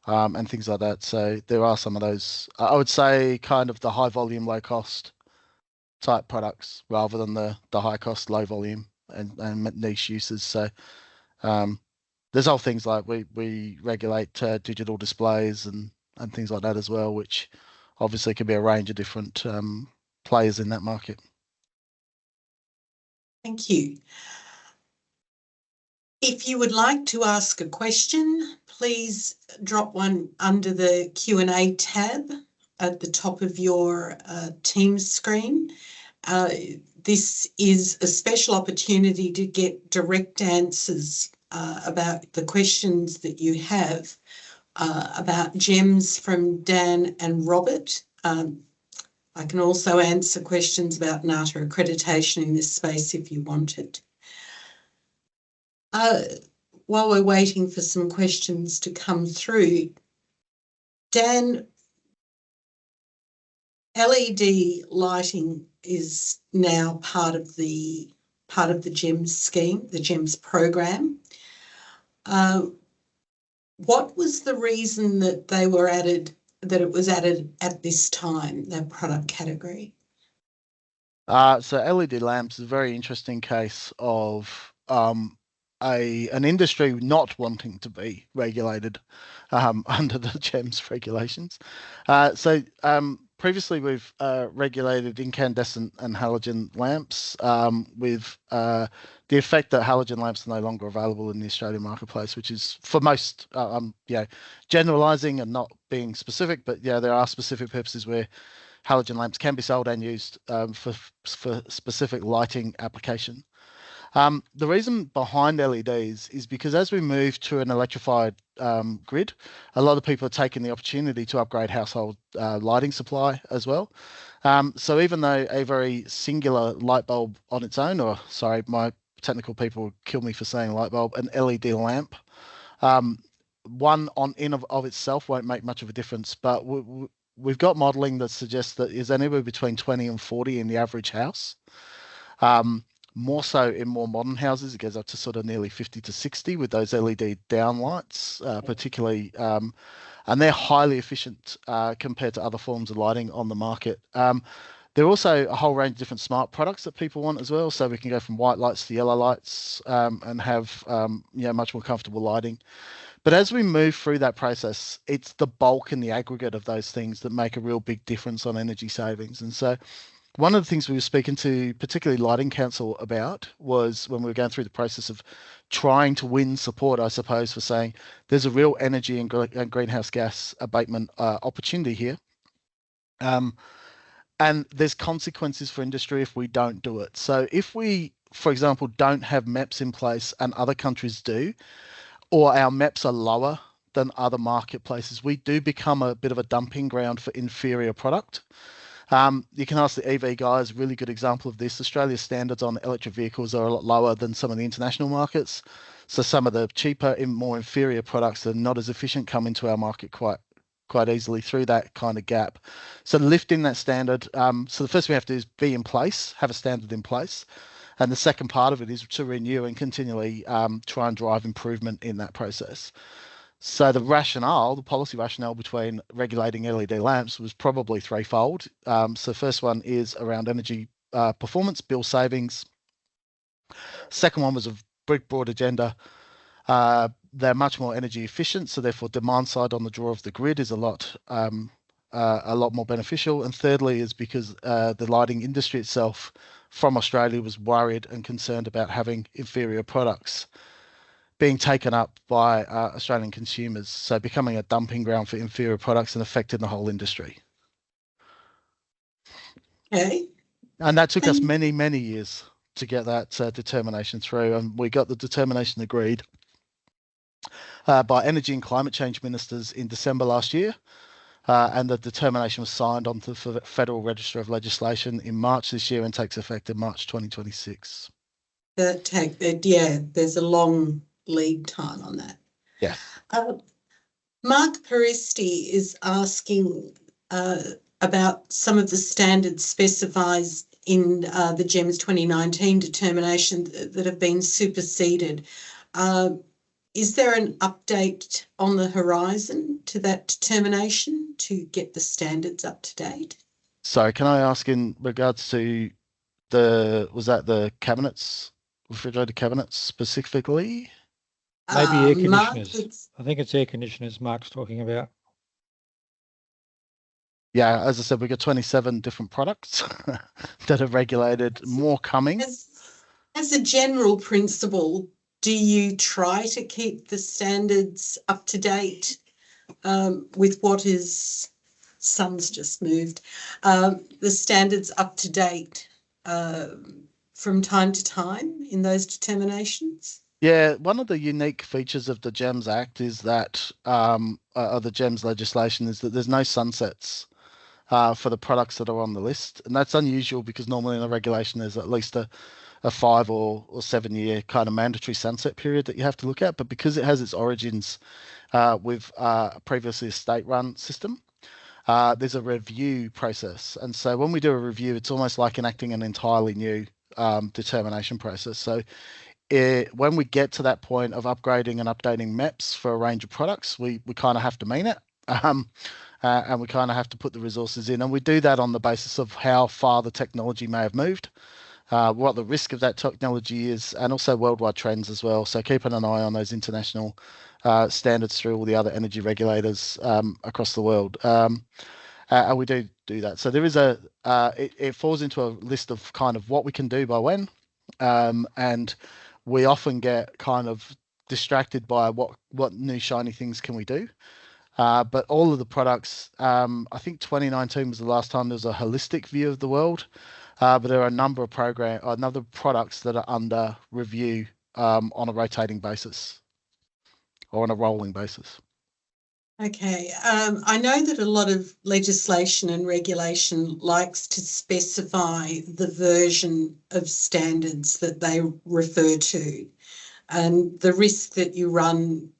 [SPEAKER 2] and things like that. So there are some of those, I would say, kind of the high volume, low cost type products rather than the high cost, low volume and niche uses. So there's all things like we regulate digital displays and things like that as well, which obviously can be a range of different players in that market.
[SPEAKER 1] Thank you. If you would like to ask a question, please drop one under the Q&A tab at the top of your Teams screen. This is a special opportunity to get direct answers about the questions that you have about GEMS from Dan and Robert. I can also answer questions about NATA accreditation in this space if you want it. While we're waiting for some questions to come through, Dan, LED lighting is now part of the GEMS scheme, the GEMS program. What was the reason that it was added at this time, that product category?
[SPEAKER 2] So LED lamps is a very interesting case of an industry not wanting to be regulated under the GEMS regulations. So previously we've regulated incandescent and halogen lamps with the effect that halogen lamps are no longer available in the Australian marketplace, which is for most, generalising and not being specific, but yeah, there are specific purposes where halogen lamps can be sold and used for specific lighting application. The reason behind LEDs is because as we move to an electrified grid, a lot of people are taking the opportunity to upgrade household lighting supply as well. So even though a very singular light bulb on its own, or sorry, my technical people will kill me for saying light bulb, an LED lamp, one in of itself won't make much of a difference, but we've got modelling that suggests that is anywhere between 20 and 40 in the average house. More so in more modern houses, it goes up to sort of nearly 50 to 60 with those LED downlights, particularly, and they're highly efficient compared to other forms of lighting on the market. There are also a whole range of different smart products that people want as well. So we can go from white lights to yellow lights and have much more comfortable lighting. But as we move through that process, it's the bulk and the aggregate of those things that make a real big difference on energy savings. And so one of the things we were speaking to particularly Lighting Council about was when we were going through the process of trying to win support, I suppose, for saying there's a real energy and greenhouse gas abatement opportunity here. And there's consequences for industry if we don't do it. So if we, for example, don't have MEPs in place and other countries do, or our MEPs are lower than other marketplaces, we do become a bit of a dumping ground for inferior product. You can ask the EV guys, really good example of this. Australia's standards on electric vehicles are a lot lower than some of the international markets. So some of the cheaper, more inferior products that are not as efficient come into our market quite easily through that kind of gap. So lifting that standard, so the first thing we have to do is be in place, have a standard in place. And the second part of it is to renew and continually try and drive improvement in that process. So the policy rationale between regulating LED lamps was probably threefold. So first one is around energy performance, bill savings. Second one was a big broad agenda. They're much more energy efficient, so therefore demand side on the draw of the grid is a lot more beneficial. And thirdly is because the lighting industry itself from Australia was worried and concerned about having inferior products being taken up by Australian consumers, so becoming a dumping ground for inferior products and affecting the whole industry.
[SPEAKER 1] Okay.
[SPEAKER 2] And that took us many, many years to get that determination through, and we got the determination agreed by Energy and Climate Change Ministers in December last year, and the determination was signed onto the Federal Register of Legislation in March this year and takes effect in March 2026.
[SPEAKER 1] There's a long lead time on that.
[SPEAKER 2] Yeah.
[SPEAKER 1] Mark Peristi is asking about some of the standards specified in the GEMS 2019 determination that have been superseded. Is there an update on the horizon to that determination to get the standards up to date?
[SPEAKER 2] So can I ask in regards to was that the cabinets, refrigerated cabinets specifically?
[SPEAKER 3] Maybe air conditioners. I think it's air conditioners Mark's talking about.
[SPEAKER 2] Yeah, as I said, we've got 27 different products that are regulated, more coming.
[SPEAKER 1] As a general principle, do you try to keep the standards up to date with what is, sun's just moved, the standards up to date from time to time in those determinations?
[SPEAKER 2] Yeah, one of the unique features of the GEMS Act is that, of the GEMS legislation, is that there's no sunsets for the products that are on the list. And that's unusual because normally in a regulation there's at least a 5 or 7 year kind of mandatory sunset period that you have to look at. But because it has its origins with previously a state-run system, there's a review process. And so when we do a review, it's almost like enacting an entirely new determination process. So when we get to that point of upgrading and updating MEPs for a range of products, we kind of have to mean it. And we kind of have to put the resources in. And we do that on the basis of how far the technology may have moved, what the risk of that technology is, and also worldwide trends as well. So keeping an eye on those international standards through all the other energy regulators across the world. And we do that. So there is it falls into a list of kind of what we can do by when. And we often get kind of distracted by what new shiny things can we do. But all of the products, I think 2019 was the last time there was a holistic view of the world. But there are a number of products that are under review on a rotating basis or on a rolling basis.
[SPEAKER 1] Okay. I know that a lot of legislation and regulation likes to specify the version of standards that they refer to. And the risk that you run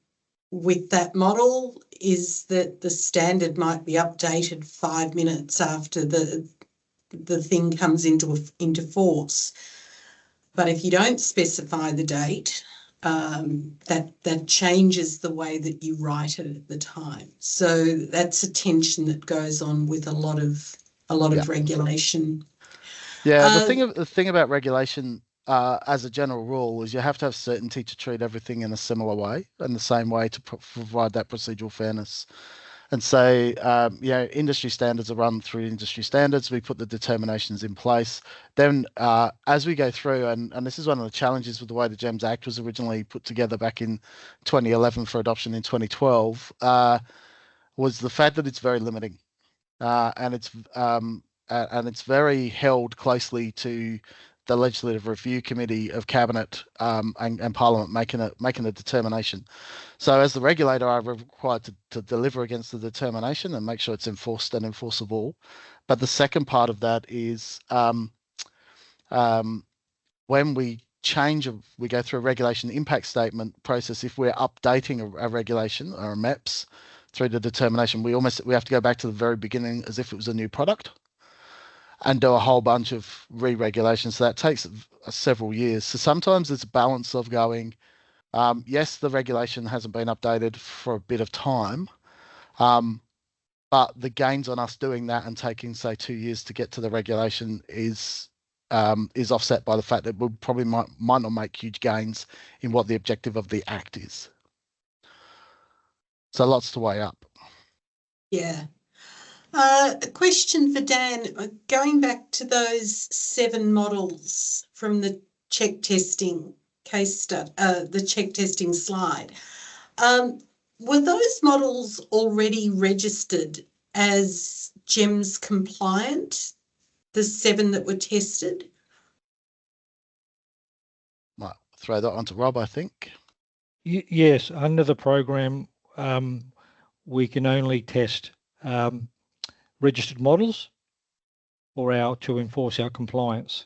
[SPEAKER 1] with that model is that the standard might be updated 5 minutes after the thing comes into force. But if you don't specify the date, that changes the way that you write it at the time. So that's a tension that goes on with a lot of regulation.
[SPEAKER 2] Yeah, the thing about regulation as a general rule is you have to have certainty to treat everything in a similar way and the same way to provide that procedural fairness. And so, industry standards are run through industry standards. We put the determinations in place. Then as we go through, and this is one of the challenges with the way the GEMS Act was originally put together back in 2011 for adoption in 2012, was the fact that it's very limiting. And it's very held closely to the Legislative Review Committee of Cabinet and Parliament making a determination. So as the regulator, I'm required to deliver against the determination and make sure it's enforced and enforceable. But the second part of that is when we go through a regulation impact statement process, if we're updating a regulation or a MEPS through the determination, we have to go back to the very beginning as if it was a new product and do a whole bunch of re-regulations. So that takes several years. So sometimes it's a balance of going, yes, the regulation hasn't been updated for a bit of time, but the gains on us doing that and taking, say, 2 years to get to the regulation is is offset by the fact that we probably might not make huge gains in what the objective of the Act is. So lots to weigh up.
[SPEAKER 1] Yeah. A question for Dan. Going back to those 7 models from the check testing case study, the check testing slide, were those models already registered as GEMS compliant, the 7 that were tested?
[SPEAKER 2] Might throw that on to Rob, I think.
[SPEAKER 3] Yes, under the program, we can only test registered models to enforce our compliance.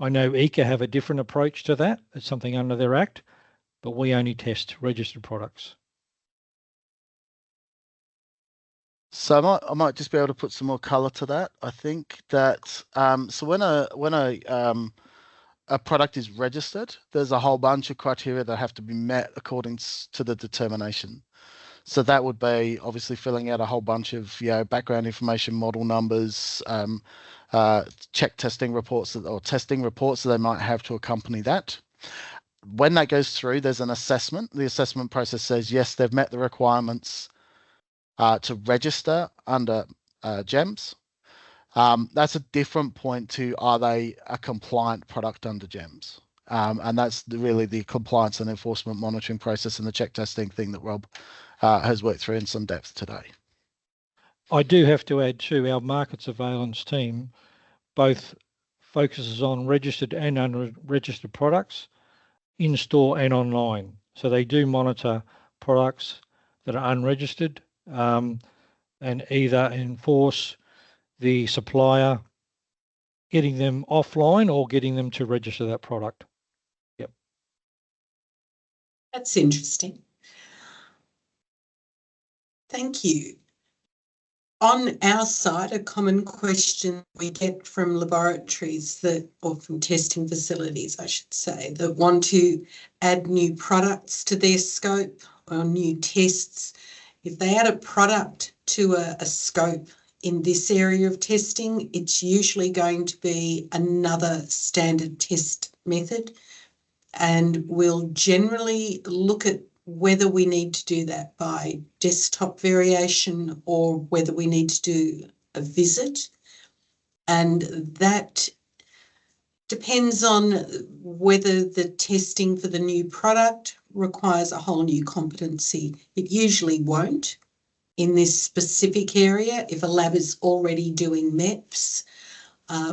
[SPEAKER 3] I know ECA have a different approach to that. It's something under their Act, but we only test registered products.
[SPEAKER 2] So I might just be able to put some more colour to that. I think that so when a product is registered, there's a whole bunch of criteria that have to be met according to the determination. So that would be obviously filling out a whole bunch of background information, model numbers, check testing reports or testing reports that they might have to accompany that. When that goes through, there's an assessment. The assessment process says yes, they've met the requirements to register under GEMS. That's a different point to are they a compliant product under GEMS? And that's really the compliance and enforcement monitoring process and the check testing thing that Rob has worked through in some depth today.
[SPEAKER 3] I do have to add too, our market surveillance team both focuses on registered and unregistered products in store and online. So they do monitor products that are unregistered and either enforce the supplier getting them offline or getting them to register that product. Yep.
[SPEAKER 1] That's interesting. Thank you. On our side, a common question we get from laboratories or from testing facilities, I should say, that want to add new products to their scope or new tests. If they add a product to a scope in this area of testing, it's usually going to be another standard test method, and we'll generally look at whether we need to do that by desktop variation or whether we need to do a visit. And that depends on whether the testing for the new product requires a whole new competency. It usually won't in this specific area if a lab is already doing MEPS.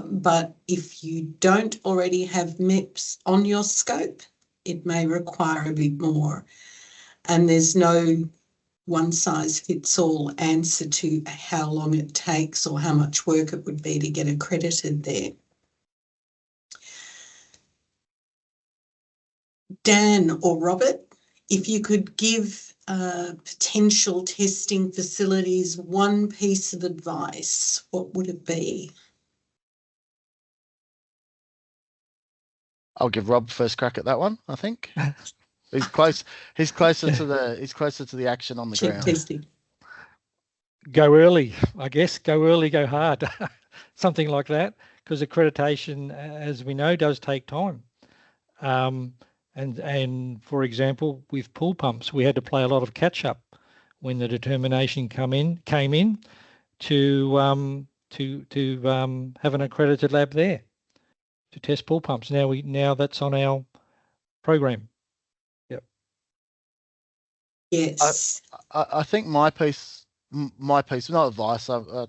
[SPEAKER 1] But if you don't already have MEPS on your scope, it may require a bit more. And there's no one-size-fits-all answer to how long it takes or how much work it would be to get accredited there. Dan or Robert, if you could give potential testing facilities one piece of advice, what would it be?
[SPEAKER 2] I'll give Rob first crack at that one, I think. He's closer to the action on the
[SPEAKER 1] Check
[SPEAKER 2] ground.
[SPEAKER 1] testing.
[SPEAKER 3] Go early, I guess. Go early, go hard. Something like that, because accreditation, as we know, does take time. And for example, with pool pumps, we had to play a lot of catch up when the determination came in to have an accredited lab there to test pool pumps. Now that's on our program. Yep.
[SPEAKER 1] Yes.
[SPEAKER 2] I think my piece, not advice. I'm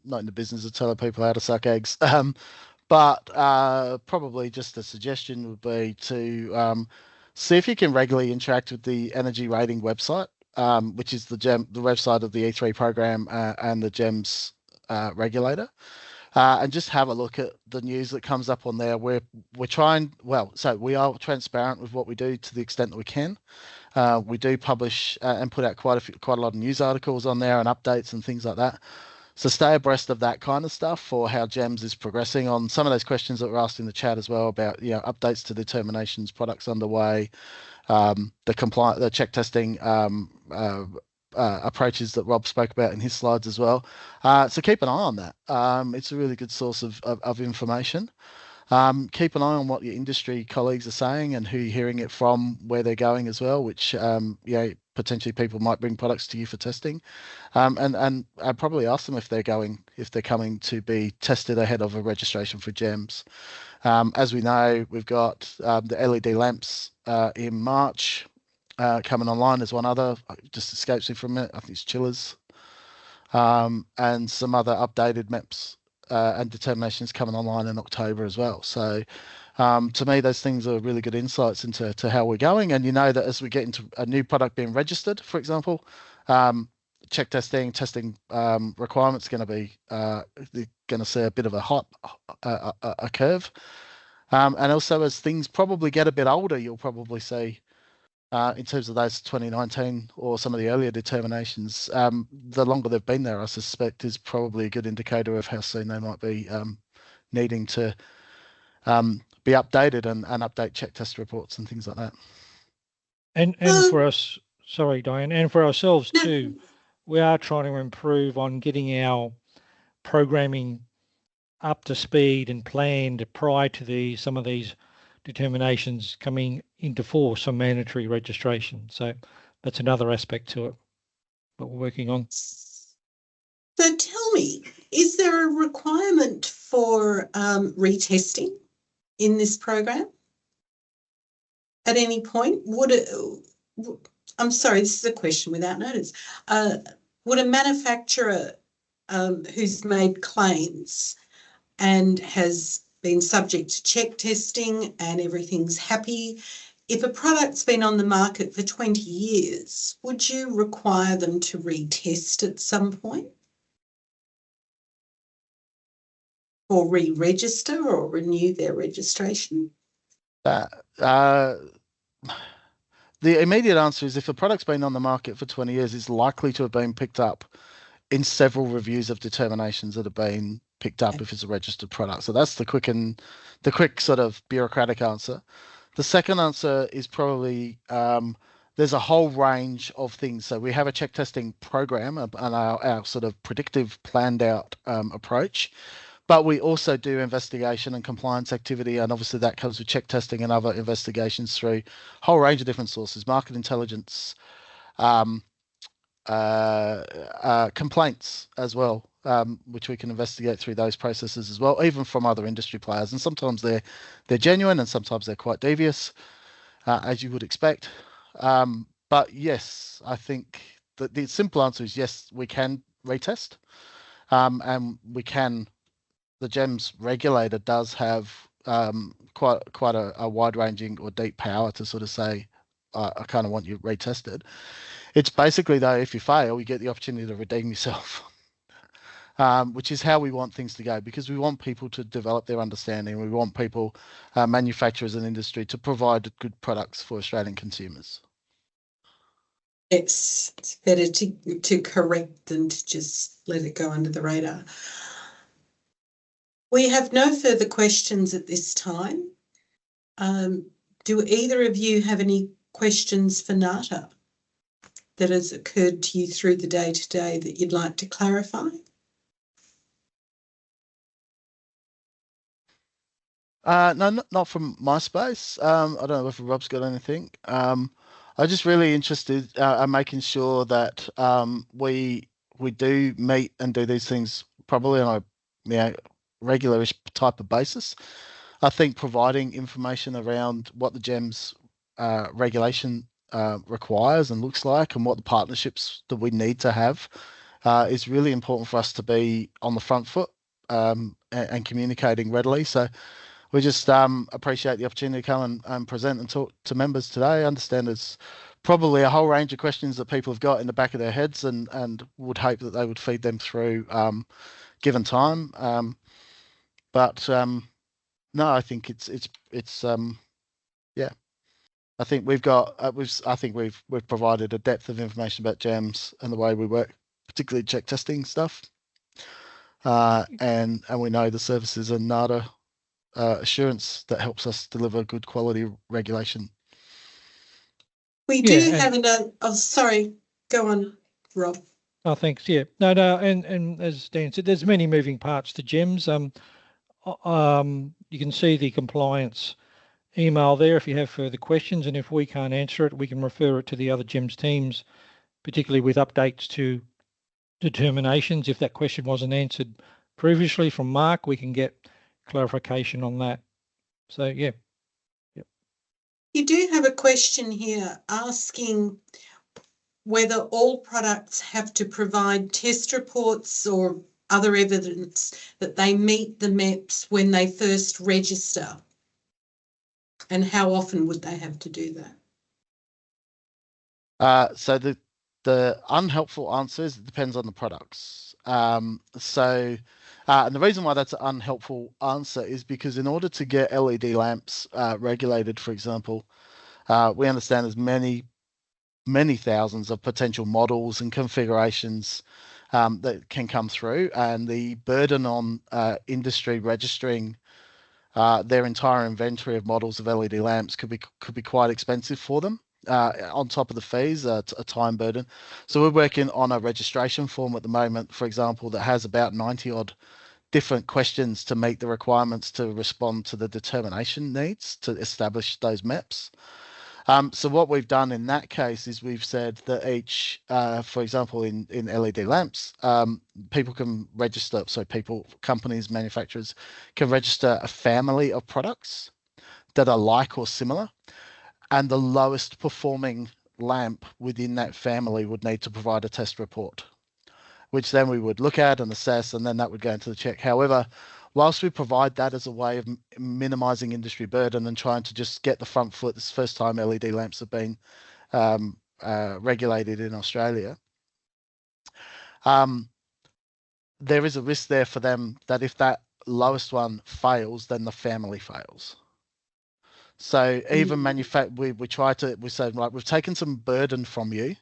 [SPEAKER 2] not in the business of telling people how to suck eggs. But probably just a suggestion would be to see if you can regularly interact with the energy rating website, which is the website of the E3 program and the GEMS regulator, and just have a look at the news that comes up on there. We're trying, so we are transparent with what we do to the extent that we can. We do publish and put out quite a lot of news articles on there and updates and things like that. So stay abreast of that kind of stuff for how GEMS is progressing on some of those questions that were asked in the chat as well about updates to determinations, products underway, the check testing approaches that Rob spoke about in his slides as well. So keep an eye on that. It's a really good source of information. Keep an eye on what your industry colleagues are saying and who you're hearing it from, where they're going as well, which potentially people might bring products to you for testing. And I'd probably ask them if they're coming to be tested ahead of a registration for GEMS. As we know, we've got the LED lamps in March coming online. There's one other, just escapes me for a minute. I think it's chillers. And some other updated maps and determinations coming online in October as well. So to me, those things are really good insights into how we're going. And you know that as we get into a new product being registered, for example, check testing requirements going to be going to see a bit of a curve. And also as things probably get a bit older, you'll probably see in terms of those 2019 or some of the earlier determinations, the longer they've been there, I suspect, is probably a good indicator of how soon they might be needing to be updated and update check test reports and things like that.
[SPEAKER 3] And for us, sorry, Diane, and for ourselves too, we are trying to improve on getting our programming up to speed and planned prior to some of these determinations coming into force on mandatory registration. So that's another aspect to it that we're working on.
[SPEAKER 1] So tell me, is there a requirement for retesting in this program at any point? I'm sorry, this is a question without notice. Would a manufacturer who's made claims and has been subject to check testing and everything's happy, if a product's been on the market for 20 years, would you require them to retest at some point? Or re-register or renew their registration?
[SPEAKER 2] The immediate answer is if a product's been on the market for 20 years, it's likely to have been picked up in several reviews of determinations that have been picked up if it's a registered product. So that's the quick sort of bureaucratic answer. The second answer is probably there's a whole range of things. So we have a check testing program and our sort of predictive planned out approach, but we also do investigation and compliance activity. And obviously that comes with check testing and other investigations through a whole range of different sources, market intelligence, complaints as well, which we can investigate through those processes as well, even from other industry players. And sometimes they're genuine and sometimes they're quite devious, as you would expect. But yes, I think that the simple answer is yes, we can retest, and we can. The GEMS regulator does have quite a wide-ranging or deep power to sort of say, I kind of want you retested. It's basically, though, if you fail, you get the opportunity to redeem yourself, which is how we want things to go, because we want people to develop their understanding. We want people, manufacturers and industry, to provide good products for Australian consumers.
[SPEAKER 1] It's better to correct than to just let it go under the radar. We have no further questions at this time. Do either of you have any questions for NATA that has occurred to you through the day today that you'd like to clarify?
[SPEAKER 2] No, not from my space. I don't know if Rob's got anything. I'm just really interested in making sure that we do meet and do these things probably on a regularish type of basis. I think providing information around what the GEMS regulation requires and looks like, and what the partnerships that we need to have is really important for us to be on the front foot and communicating readily. So we just appreciate the opportunity to come and present and talk to members today. I understand there's probably a whole range of questions that people have got in the back of their heads, and would hope that they would feed them through given time. No, I think it's yeah. I think we've provided a depth of information about GEMS and the way we work, particularly check testing stuff. And we know the services and NATA assurance that helps us deliver good quality regulation.
[SPEAKER 1] We do have another. Oh, sorry. Go on, Rob.
[SPEAKER 3] Oh, thanks. Yeah. No. And as Dan said, there's many moving parts to GEMS. you can see the compliance email there if you have further questions, and if we can't answer it, we can refer it to the other GEMS teams, particularly with updates to determinations. If that question wasn't answered previously from Mark, we can get clarification on that. So yeah. Yep.
[SPEAKER 1] You do have a question here asking whether all products have to provide test reports or other evidence that they meet the MEPs when they first register, and how often would they have to do that?
[SPEAKER 2] So the unhelpful answer is it depends on the products. And the reason why that's an unhelpful answer is because in order to get LED lamps regulated, for example, we understand there's many thousands of potential models and configurations that can come through, and the burden on industry registering their entire inventory of models of LED lamps could be quite expensive for them. On top of the fees, a time burden. So we're working on a registration form at the moment, for example, that has about 90 odd different questions to meet the requirements to respond to the determination needs to establish those MEPs. So what we've done in that case is we've said that each, for example, in LED lamps, people can register, so companies, manufacturers can register a family of products that are like or similar, and the lowest performing lamp within that family would need to provide a test report, which then we would look at and assess, and then that would go into the check. However, whilst we provide that as a way of minimizing industry burden and trying to just get the front foot, this first time LED lamps have been regulated in Australia, there is a risk there for them that if that lowest one fails, then the family fails. So even we said, right, we've taken some burden from you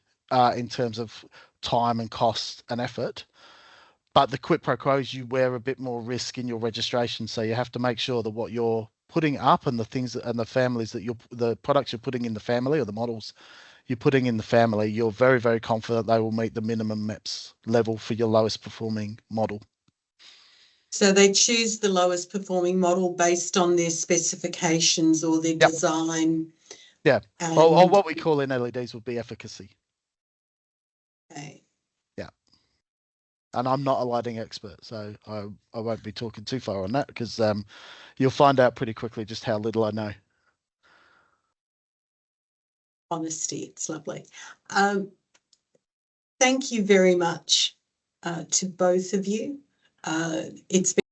[SPEAKER 2] in terms of time and cost and effort, but the quid pro quo is you wear a bit more risk in your registration. So you have to make sure that what you're putting up and the things and the families that the products you're putting in the family or the models you're putting in the family, you're very, very confident they will meet the minimum MEPS level for your lowest performing model.
[SPEAKER 1] So they choose the lowest performing model based on their specifications or their design.
[SPEAKER 2] Yeah. Or what we call in LEDs would be efficacy.
[SPEAKER 1] Okay.
[SPEAKER 2] Yeah. And I'm not a lighting expert, so I won't be talking too far on that because you'll find out pretty quickly just how little I know.
[SPEAKER 1] Honesty, it's lovely. Thank you very much to both of you. It's been